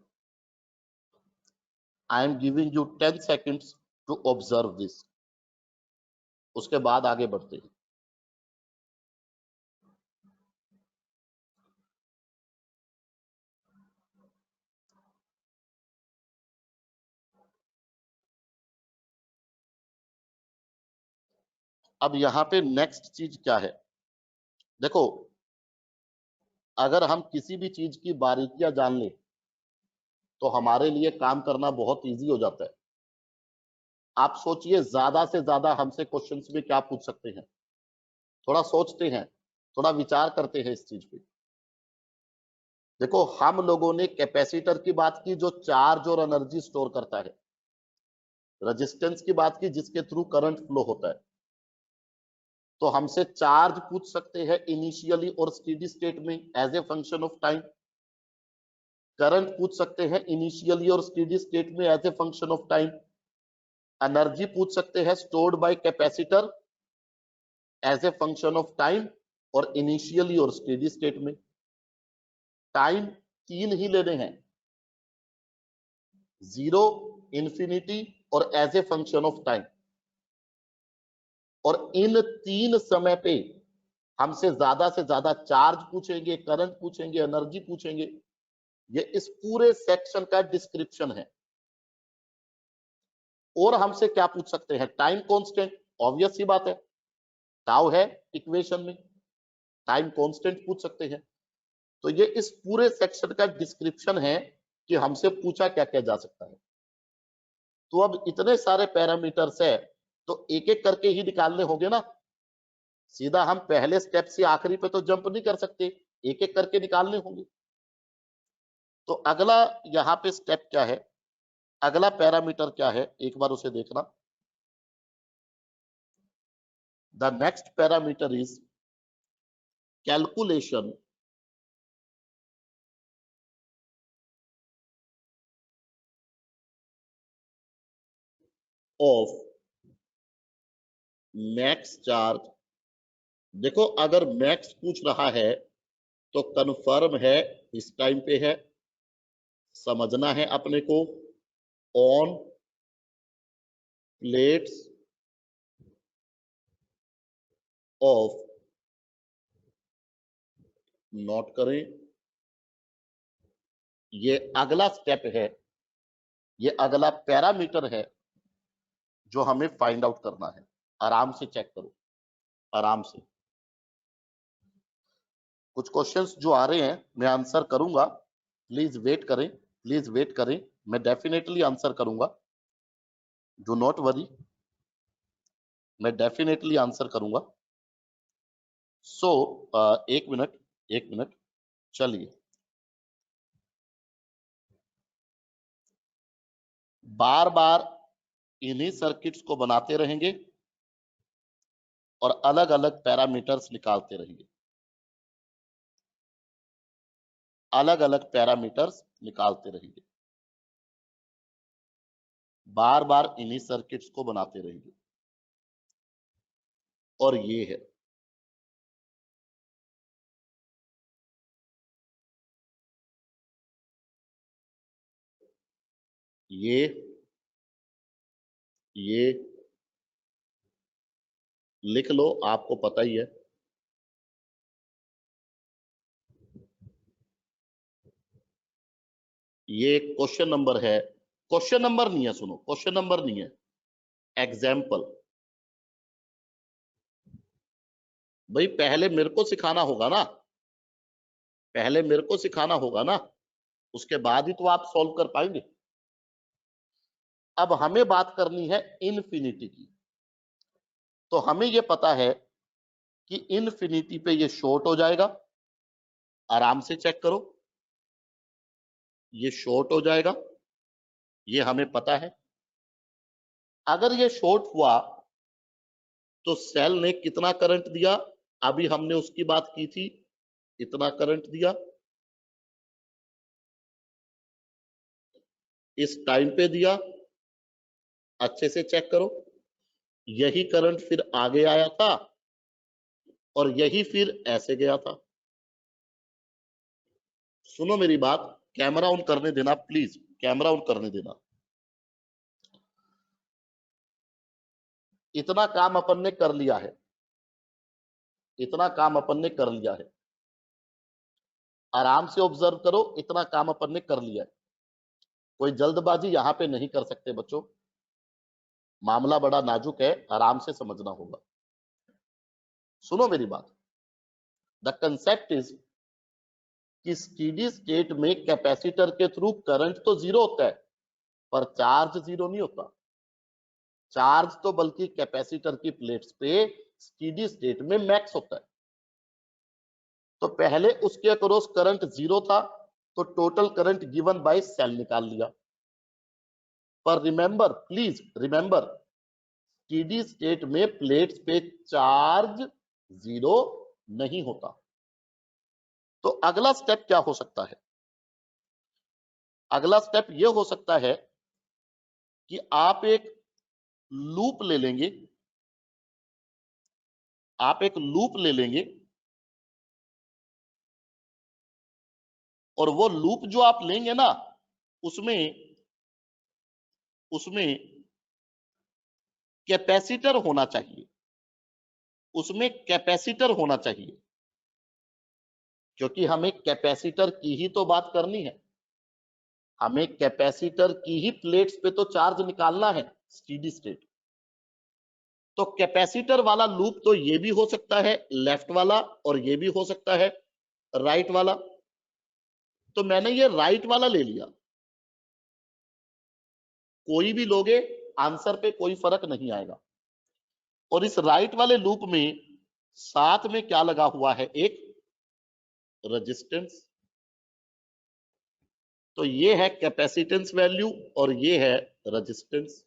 I am giving you 10 seconds to observe this, उसके बाद आगे बढ़ते हैं। अब यहां पे नेक्स्ट चीज क्या है, देखो अगर हम किसी भी चीज की बारीकियां जान ले तो हमारे लिए काम करना बहुत इजी हो जाता है। आप सोचिए ज्यादा से ज्यादा हमसे क्वेश्चंस में क्या पूछ सकते हैं, थोड़ा सोचते हैं, थोड़ा विचार करते हैं इस चीज पे। देखो हम लोगों ने कैपेसिटर की बात की जो चार्ज और एनर्जी स्टोर करता है, रेजिस्टेंस की बात की जिसके थ्रू करंट फ्लो होता है। तो हमसे चार्ज पूछ सकते हैं इनिशियली और स्टेडी स्टेट में as a function of time. Current पूछ सकते हैं इनिशियली और स्टेडी स्टेट में as a function of time. Energy पूछ सकते हैं stored by capacitor as a function of time और इनिशियली और स्टेडी स्टेट में। टाइम तीन ही लेने हैं, जीरो, इंफिनिटी और as a function of time. और इन 3 समय पे हमसे ज्यादा से ज्यादा चार्ज पूछेंगे, करंट पूछेंगे, एनर्जी पूछेंगे। ये इस पूरे सेक्शन का डिस्क्रिप्शन है। और हमसे क्या पूछ सकते हैं? टाइम कांस्टेंट, ऑब्वियस सी बात है, टाउ है इक्वेशन में, टाइम कांस्टेंट पूछ सकते हैं। तो ये इस पूरे सेक्शन का डिस्क्रिप्शन है कि हमसे पूछा क्या क्या जा सकता है। तो अब इतने सारे पैरामीटर्स है, तो एक एक करके ही निकालने होंगे ना। सीधा हम पहले स्टेप से आखिरी पे तो जंप नहीं कर सकते, एक एक करके निकालने होंगे। तो अगला यहाँ पे स्टेप क्या है, अगला पैरामीटर क्या है, एक बार उसे देखना। The next parameter is calculation of max charge. देखो, अगर मैक्स पूछ रहा है तो कन्फर्म है, इस टाइम पे है, समझना है अपने को। ऑन प्लेट्स ऑफ, नोट करें, ये अगला स्टेप है, ये अगला पैरामीटर है जो हमें फाइंड आउट करना है। आराम से चेक करो, आराम से। कुछ क्वेश्चंस जो आ रहे हैं मैं आंसर करूंगा, प्लीज वेट करें, प्लीज वेट करें, मैं डेफिनेटली आंसर करूंगा, डू नॉट वरी, मैं डेफिनेटली आंसर करूंगा। सो एक मिनट, एक मिनट, चलिए। बार बार इन्हीं सर्किट्स को बनाते रहेंगे और अलग अलग पैरामीटर्स निकालते रहेंगे, अलग अलग पैरामीटर्स निकालते रहेंगे, बार बार इन्हीं सर्किट्स को बनाते रहेंगे। और ये है, ये लिख लो, आपको पता ही है। ये क्वेश्चन नंबर है, क्वेश्चन नंबर नहीं है, सुनो, क्वेश्चन नंबर नहीं है, एग्जाम्पल। भाई पहले मेरे को सिखाना होगा ना, पहले मेरे को सिखाना होगा ना, उसके बाद ही तो आप सॉल्व कर पाएंगे। अब हमें बात करनी है इनफिनिटी की। तो हमें यह पता है कि इनफिनिटी पे ये शॉर्ट हो जाएगा, आराम से चेक करो, ये शॉर्ट हो जाएगा, ये हमें पता है। अगर ये शॉर्ट हुआ तो सेल ने कितना करंट दिया, अभी हमने उसकी बात की थी, इतना करंट दिया, इस टाइम पे दिया, अच्छे से चेक करो। यही करंट फिर आगे आया था और यही फिर ऐसे गया था। सुनो मेरी बात, कैमरा ऑन करने देना प्लीज, कैमरा ऑन करने देना। इतना काम अपन ने कर लिया है, इतना काम अपन ने कर लिया है, आराम से ऑब्जर्व करो, इतना काम अपन ने कर लिया है। कोई जल्दबाजी यहां पे नहीं कर सकते बच्चों, मामला बड़ा नाजुक है, आराम से समझना होगा। सुनो मेरी बात, द कंसेप्ट इज कि स्टेडी स्टेट में कैपेसिटर के थ्रू करंट तो जीरो होता है, पर चार्ज जीरो नहीं होता। चार्ज तो बल्कि कैपेसिटर की प्लेट्स पे स्टेडी स्टेट में मैक्स होता है। तो पहले उसके अक्रॉस करंट जीरो था, तो total current given by cell निकाल लिया। पर remember, please remember, steady state में प्लेट्स पे चार्ज जीरो नहीं होता। तो अगला स्टेप क्या हो सकता है? अगला स्टेप यह हो सकता है कि आप एक लूप ले लेंगे, आप एक लूप ले लेंगे और वो लूप जो आप लेंगे ना, उसमें उसमें कैपेसिटर होना चाहिए। उसमें कैपेसिटर होना चाहिए, क्योंकि हमें कैपेसिटर की ही तो बात करनी है। हमें कैपेसिटर की ही प्लेट्स पे तो चार्ज निकालना है स्टेडी स्टेट। तो कैपेसिटर वाला लूप तो ये भी हो सकता है लेफ्ट वाला, और ये भी हो सकता है राइट वाला। तो मैंने ये राइट वाला ले लिया। कोई भी लोगे, आंसर पे कोई फर्क नहीं आएगा। और इस राइट वाले लूप में साथ में क्या लगा हुआ है, एक रेजिस्टेंस। तो ये है कैपेसिटेंस वैल्यू और ये है रेजिस्टेंस,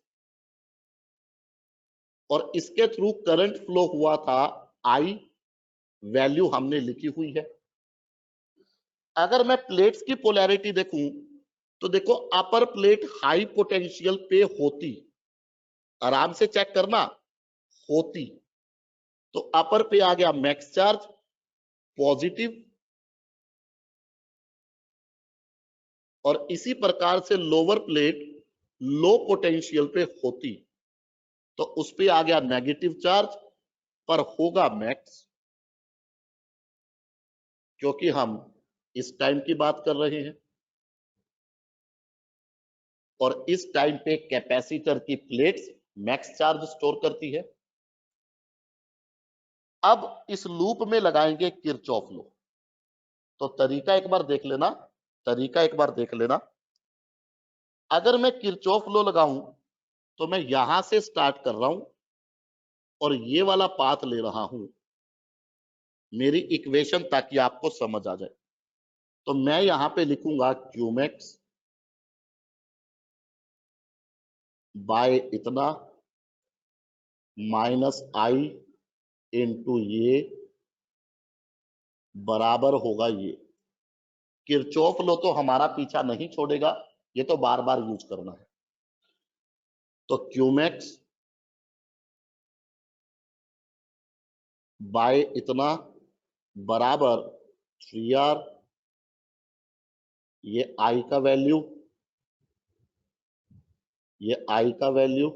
और इसके थ्रू करंट फ्लो हुआ था आई, वैल्यू हमने लिखी हुई है। अगर मैं प्लेट्स की पोलैरिटी देखूं तो देखो, अपर प्लेट हाई पोटेंशियल पे होती, आराम से चेक करना, होती तो अपर पे आ गया मैक्स चार्ज पॉजिटिव, और इसी प्रकार से लोअर प्लेट लो पोटेंशियल पे होती तो उस पे आ गया नेगेटिव चार्ज, पर होगा मैक्स, क्योंकि हम इस टाइम की बात कर रहे हैं और इस टाइम पे कैपेसिटर की प्लेट्स मैक्स चार्ज स्टोर करती है। अब इस लूप में लगाएंगे किरचॉफ लॉ। तो तरीका एक बार देख लेना, तरीका एक बार देख लेना। अगर मैं किरचॉफ लॉ लगाऊं तो मैं यहां से स्टार्ट कर रहा हूं और ये वाला पाथ ले रहा हूं मेरी इक्वेशन, ताकि आपको समझ आ जाए। तो मैं यहां पे लिखूंगा क्यूमैक्स बाय इतना माइनस आई इंटू ये बराबर होगा ये। किरचॉफ लॉ तो हमारा पीछा नहीं छोड़ेगा, ये तो बार बार यूज करना है। तो क्यूमैक्स बाय इतना बराबर 3R, ये आई का वैल्यू, ये आई का वैल्यू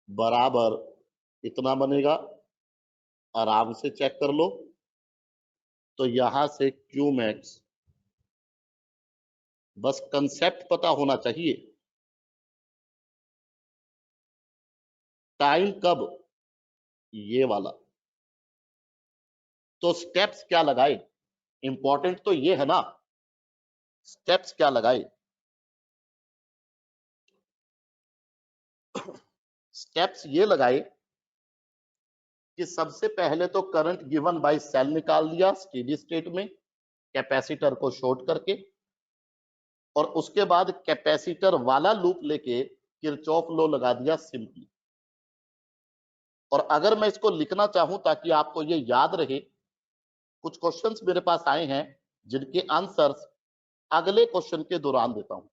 बराबर इतना बनेगा, आराम से चेक कर लो। तो यहां से क्यूमैक्स, बस कंसेप्ट पता होना चाहिए, टाइम कब, ये वाला। तो स्टेप्स क्या लगाए, इंपॉर्टेंट तो ये है ना, स्टेप्स क्या लगाए। स्टेप्स ये लगाए कि सबसे पहले तो करंट गिवन बाय सेल निकाल दिया स्टेडी स्टेट में कैपेसिटर को शॉर्ट करके, और उसके बाद कैपेसिटर वाला लूप लेके किरचॉफ लॉ लगा दिया सिंपली। और अगर मैं इसको लिखना चाहूं ताकि आपको ये याद रहे, कुछ क्वेश्चंस मेरे पास आए हैं जिनके आंसर्स अगले क्वेश्चन के दौरान देता हूं।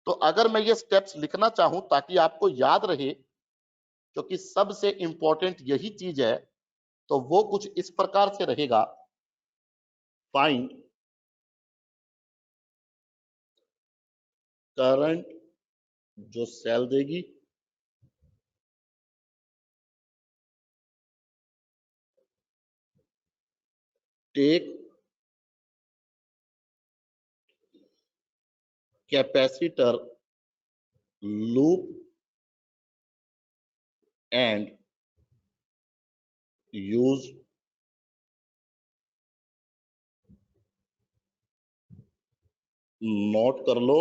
तो अगर मैं ये स्टेप्स लिखना चाहूं ताकि आपको याद रहे, क्योंकि सबसे इंपॉर्टेंट यही चीज है, तो वो कुछ इस प्रकार से रहेगा। फाइंड करंट जो सेल देगी take capacitor loop and use note कर लो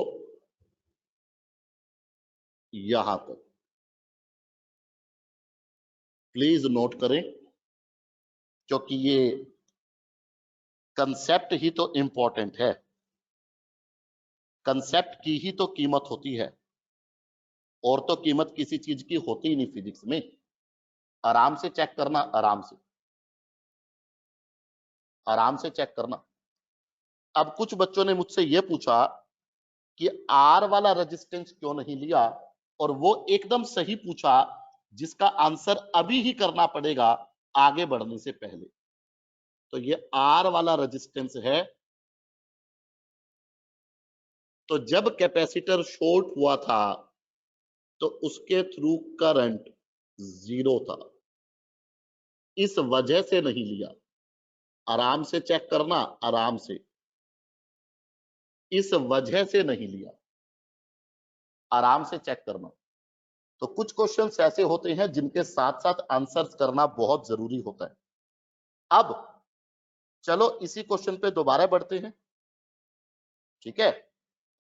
यहां तक, प्लीज नोट करें, क्योंकि ये कंसेप्ट ही तो इंपॉर्टेंट है। कंसेप्ट की ही तो कीमत होती है, और तो कीमत किसी चीज की होती ही नहीं फिजिक्स में। आराम से चेक करना, आराम से, आराम से चेक करना। अब कुछ बच्चों ने मुझसे यह पूछा कि आर वाला रेजिस्टेंस क्यों नहीं लिया, और वो एकदम सही पूछा, जिसका आंसर अभी ही करना पड़ेगा आगे बढ़ने से पहले। तो ये आर वाला रेजिस्टेंस है। तो जब कैपेसिटर शॉर्ट हुआ था तो उसके थ्रू करंट 0 था, इस वजह से नहीं लिया। आराम से चेक करना, आराम से, इस वजह से नहीं लिया, आराम से चेक करना। तो कुछ क्वेश्चंस ऐसे होते हैं जिनके साथ साथ आंसर्स करना बहुत जरूरी होता है। अब चलो इसी क्वेश्चन पे दोबारा बढ़ते हैं, ठीक है।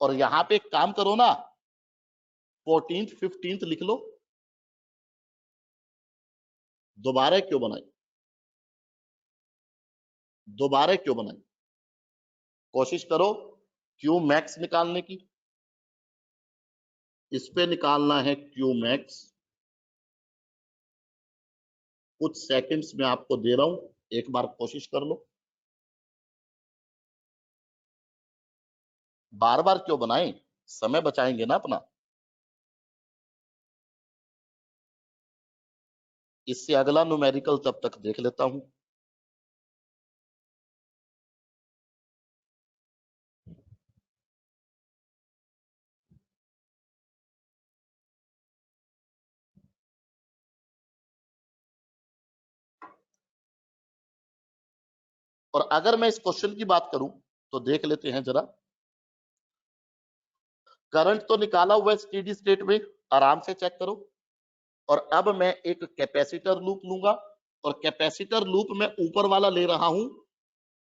और यहां पे एक काम करो ना, 14th 15th लिख लो। दोबारा क्यों बनाई, दोबारा क्यों बनाई? कोशिश करो क्यू मैक्स निकालने की, इस पे निकालना है क्यू मैक्स। कुछ सेकंड्स में आपको दे रहा हूं, एक बार कोशिश कर लो। बार बार क्यों बनाएं, समय बचाएंगे ना अपना। इससे अगला न्यूमेरिकल तब तक देख लेता हूं। और अगर मैं इस क्वेश्चन की बात करूं तो देख लेते हैं जरा। करंट तो निकाला हुआ है स्टेडी स्टेट में, आराम से चेक करो। और अब मैं एक कैपेसिटर लूप लूंगा, और कैपेसिटर लूप में ऊपर वाला ले रहा हूं,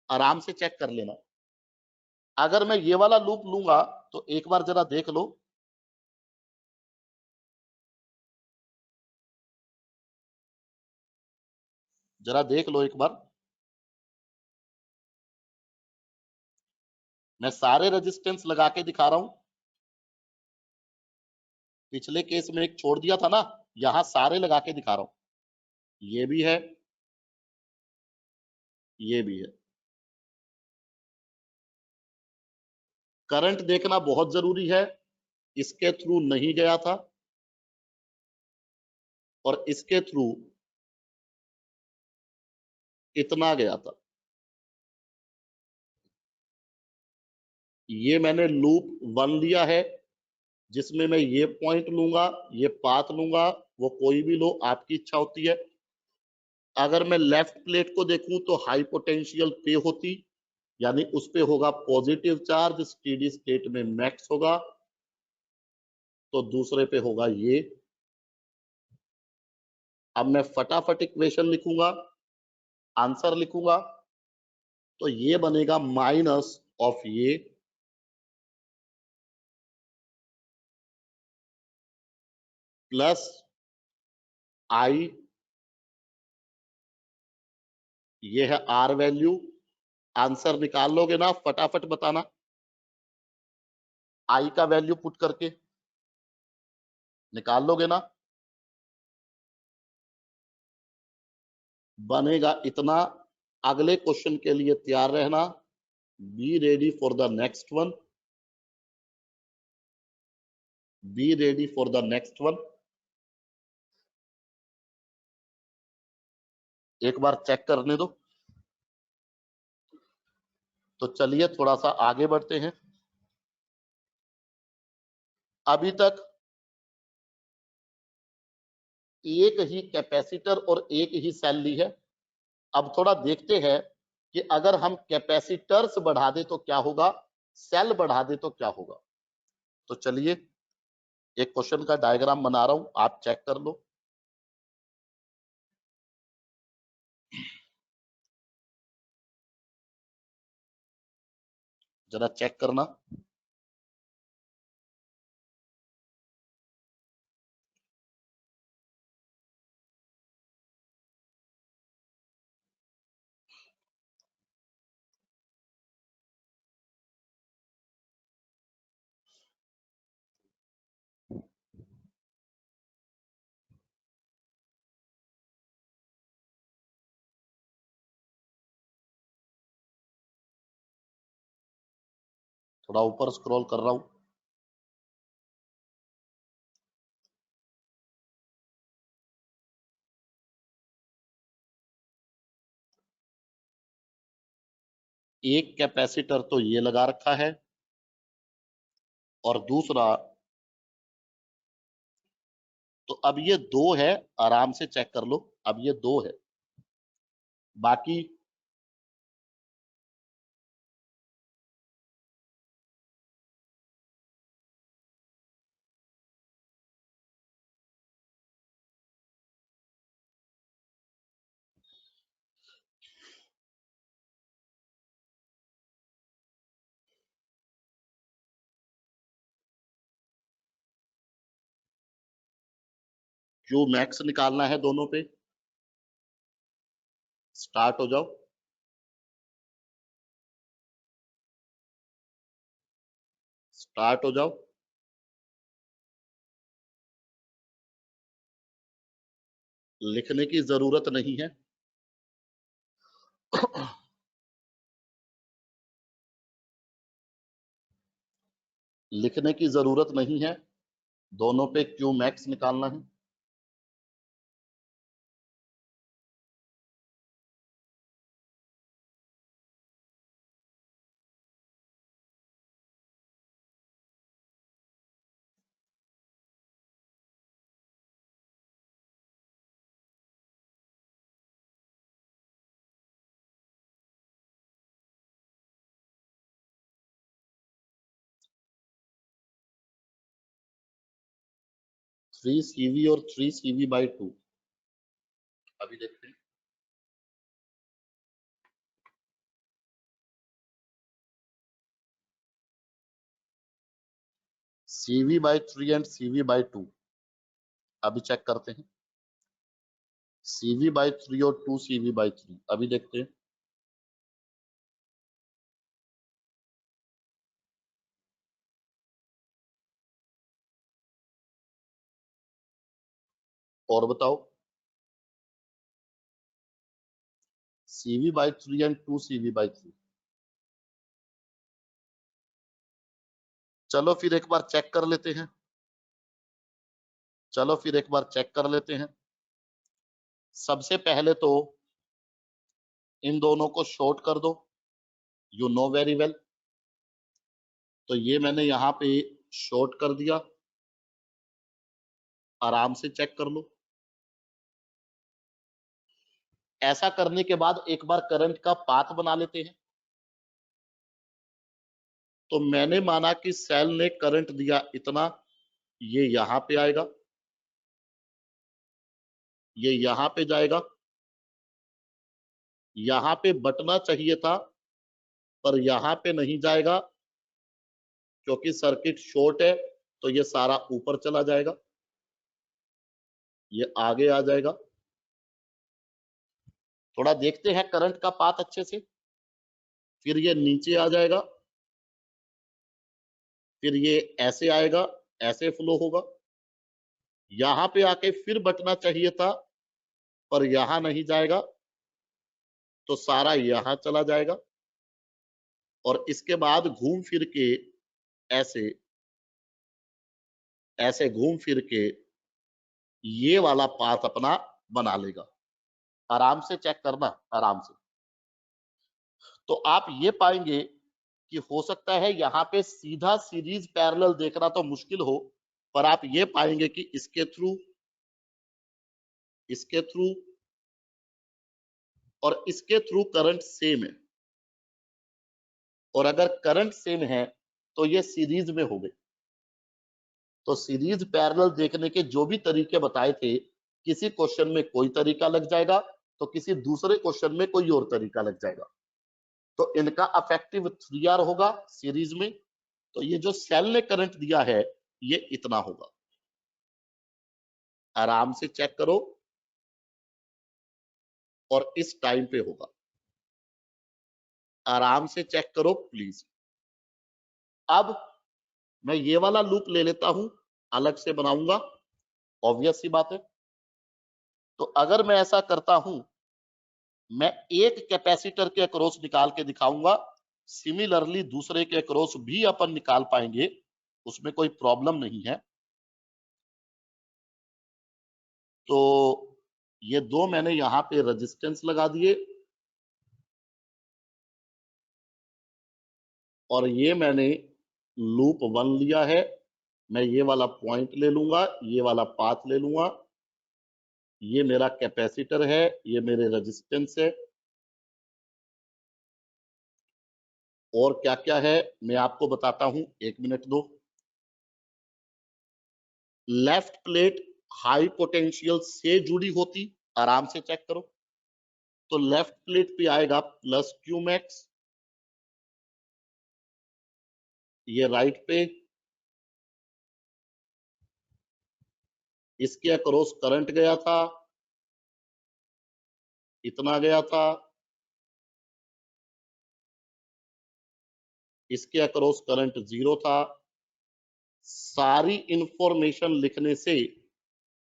आराम से चेक कर लेना। अगर मैं ये वाला लूप लूंगा तो एक बार जरा देख लो, जरा देख लो एक बार। मैं सारे रेजिस्टेंस लगा के दिखा रहा हूं। पिछले केस में एक छोड़ दिया था ना, यहां सारे लगा के दिखा रहा हूं। ये भी है, ये भी है। करंट देखना बहुत जरूरी है, इसके थ्रू नहीं गया था, और इसके थ्रू इतना गया था। ये मैंने लूप 1 लिया है, जिसमें मैं ये पॉइंट लूंगा, ये पाथ लूंगा, वो कोई भी लो, आपकी इच्छा होती है। अगर मैं लेफ्ट प्लेट को देखूं तो हाई पोटेंशियल पे होती, यानी उस पे होगा पॉजिटिव चार्ज, स्टेडी स्टेट में मैक्स होगा। तो दूसरे पे होगा ये। अब मैं फटाफट इक्वेशन लिखूंगा, आंसर लिखूंगा। तो ये बनेगा माइनस ऑफ ये प्लस आई, ये है आर वैल्यू। आंसर निकाल लोगे ना, फटाफट बताना। आई का वैल्यू पुट करके निकाल लोगे ना, बनेगा इतना। अगले क्वेश्चन के लिए तैयार रहना, be ready for the next one, be ready for the next one. एक बार चेक करने दो। तो चलिए थोड़ा सा आगे बढ़ते हैं। अभी तक एक ही कैपेसिटर और एक ही सेल ली है। अब थोड़ा देखते हैं कि अगर हम कैपेसिटर्स बढ़ा दे तो क्या होगा, सेल बढ़ा दे तो क्या होगा। तो चलिए एक क्वेश्चन का डायग्राम बना रहा हूं, आप चेक कर लो। जरा चेक करना। थोड़ा ऊपर स्क्रॉल कर रहा हूं। एक कैपेसिटर तो ये लगा रखा है, और दूसरा तो अब ये 2 है, आराम से चेक कर लो, अब ये 2 है। बाकी क्यू मैक्स निकालना है दोनों पे। स्टार्ट हो जाओ। स्टार्ट हो जाओ। लिखने की जरूरत नहीं है। लिखने की जरूरत नहीं है, दोनों पे क्यू मैक्स निकालना है। थ्री सीवी और 3 CV/2 अभी देखते हैं। CV/3 एंड CV/2 अभी चेक करते हैं। CV/3 और 2 CV/3 अभी देखते हैं। और बताओ। CV/3 and 2 CV/3। चलो फिर एक बार चेक कर लेते हैं। चलो फिर एक बार चेक कर लेते हैं। सबसे पहले तो इन दोनों को शॉर्ट कर दो, यू नो वेरी वेल। तो ये मैंने यहाँ पे शॉर्ट कर दिया, आराम से चेक कर लो। ऐसा करने के बाद एक बार करंट का पाथ बना लेते हैं। तो मैंने माना कि सेल ने करंट दिया इतना, ये यहां पे आएगा, ये यहां पे जाएगा, यहां पे बटना चाहिए था पर यहां पे नहीं जाएगा क्योंकि सर्किट शॉर्ट है, तो ये सारा ऊपर चला जाएगा, ये आगे आ जाएगा। थोड़ा देखते हैं करंट का पाथ अच्छे से। फिर ये नीचे आ जाएगा, फिर ये ऐसे आएगा, ऐसे फ्लो होगा, यहां पे आके फिर बटना चाहिए था पर यहां नहीं जाएगा, तो सारा यहां चला जाएगा और इसके बाद घूम फिर के ऐसे ऐसे घूम फिर के ये वाला पाथ अपना बना लेगा। आराम से चेक करना, आराम से। तो आप ये पाएंगे कि हो सकता है यहाँ पे सीधा सीरीज पैरेलल देखना तो मुश्किल हो, पर आप ये पाएंगे कि इसके थ्रू और इसके थ्रू करंट सेम है। और अगर करंट सेम है तो ये सीरीज में हो गए। तो सीरीज पैरेलल देखने के जो भी तरीके बताए थे, किसी क्वेश्चन में कोई तरीका लग जाएगा तो किसी दूसरे क्वेश्चन में कोई और तरीका लग जाएगा। तो इनका अफेक्टिव 3R होगा सीरीज में। तो ये जो सेल ने करंट दिया है ये इतना होगा। आराम से चेक करो और इस टाइम पे होगा। आराम से चेक करो प्लीज। अब मैं ये वाला लूप ले लेता हूं, अलग से बनाऊंगा, ऑब्वियस सी बात है। तो अगर मैं ऐसा करता हूं, मैं एक कैपेसिटर के अक्रॉस निकाल के दिखाऊंगा, सिमिलरली दूसरे के अक्रॉस भी अपन निकाल पाएंगे, उसमें कोई प्रॉब्लम नहीं है। तो ये दो मैंने यहां पे रेजिस्टेंस लगा दिए और ये मैंने लूप 1 लिया है मैं ये वाला पॉइंट ले लूंगा, ये वाला पाथ ले लूंगा, ये मेरा कैपेसिटर है, ये मेरे रेजिस्टेंस है, और क्या क्या है मैं आपको बताता हूं, 1 मिनट दो। लेफ्ट प्लेट हाई पोटेंशियल से जुड़ी होती, आराम से चेक करो, तो लेफ्ट प्लेट पे आएगा प्लस क्यू मैक्स, ये राइट पे, इसके अक्रॉस करंट गया था, इतना गया था, इसके अक्रॉस करंट 0 था। सारी इंफॉर्मेशन लिखने से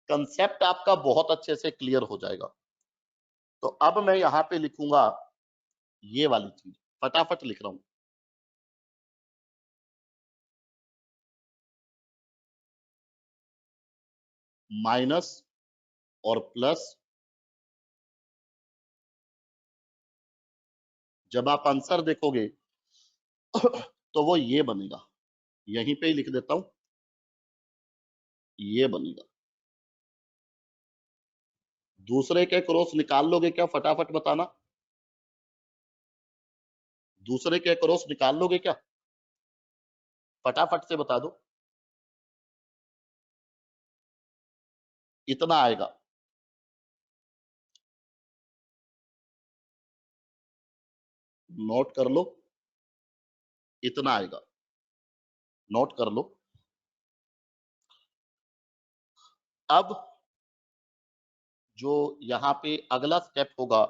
कंसेप्ट आपका बहुत अच्छे से क्लियर हो जाएगा। तो अब मैं यहां पे लिखूंगा ये वाली चीज, फटाफट लिख रहा हूं, माइनस और प्लस। जब आप आंसर देखोगे तो वो ये बनेगा, यहीं पे ही लिख देता हूं, ये बनेगा। दूसरे के क्रॉस निकाल लोगे क्या, फटाफट बताना, दूसरे के क्रॉस निकाल लोगे क्या, फटाफट से बता दो। इतना आएगा, नोट कर लो, इतना आएगा, नोट कर लो। अब जो यहाँ पे अगला स्टेप होगा,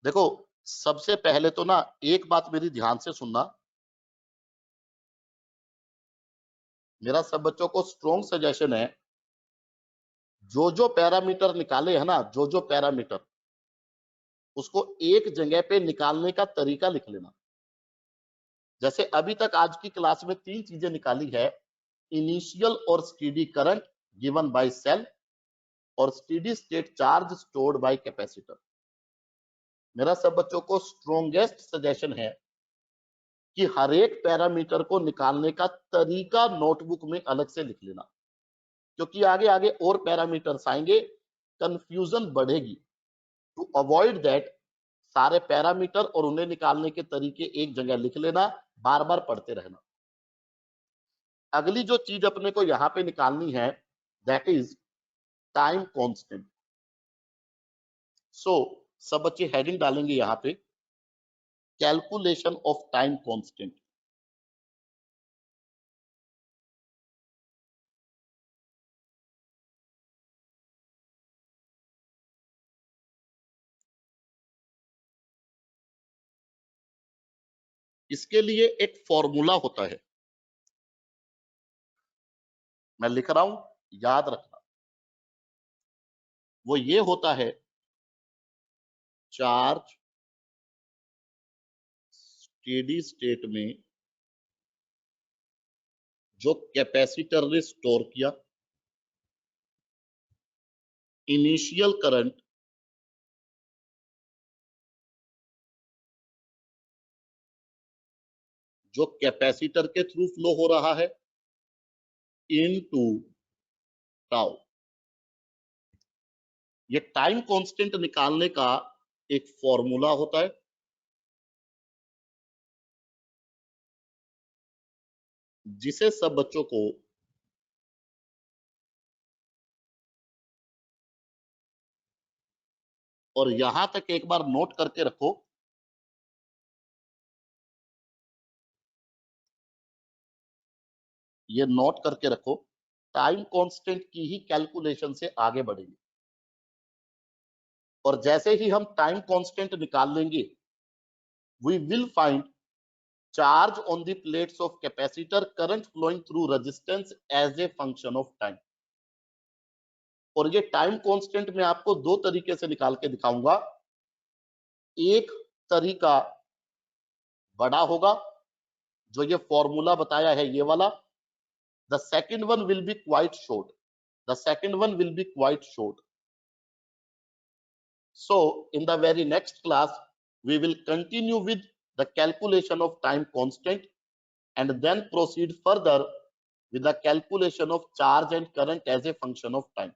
देखो सबसे पहले तो ना एक बात मेरी ध्यान से सुनना, मेरा सब बच्चों को स्ट्रॉन्ग सजेशन है, जो पैरामीटर निकाले है ना, जो पैरामीटर, उसको एक जगह पे निकालने का तरीका लिख लेना। जैसे अभी तक आज की क्लास में 3 चीजें निकाली है, इनिशियल और steady current given by cell, और steady state charge stored by capacitor. मेरा सब बच्चों को स्ट्रॉन्गेस्ट सजेशन है कि हर एक पैरामीटर को निकालने का तरीका नोटबुक में अलग से लिख लेना, क्योंकि आगे आगे और पैरामीटर्स आएंगे, कंफ्यूजन बढ़ेगी। टू अवॉइड दैट, सारे पैरामीटर और उन्हें निकालने के तरीके एक जगह लिख लेना, बार बार पढ़ते रहना। अगली जो चीज अपने को यहां पे निकालनी है, दैट इज टाइम कांस्टेंट। सो सब बच्चे हेडिंग डालेंगे यहां पे, कैलकुलेशन ऑफ टाइम कांस्टेंट। इसके लिए एक फॉर्मूला होता है, मैं लिख रहा हूं, याद रखना। वो ये होता है, चार्ज स्टेडी स्टेट में जो कैपेसिटर ने स्टोर किया, इनिशियल करंट जो कैपेसिटर के थ्रू फ्लो हो रहा है, इनटू टाउ। ये टाइम कांस्टेंट निकालने का एक फॉर्मूला होता है, जिसे सब बच्चों को और यहां तक एक बार नोट करके रखो, ये नोट करके रखो, टाइम कांस्टेंट की ही कैलकुलेशन से आगे बढ़ेंगे। और जैसे ही हम टाइम कांस्टेंट निकाल लेंगे, we will find charge on the plates of capacitor, current flowing through resistance as a function of time. और ये टाइम कांस्टेंट मैं आपको दो तरीके से निकाल के दिखाऊंगा। एक तरीका बड़ा होगा, जो ये फॉर्मूला बताया है, ये वाला। The second one will be quite short, the second one will be quite short. So in the very next class we will continue with the calculation of time constant, and then proceed further with the calculation of charge and current as a function of time.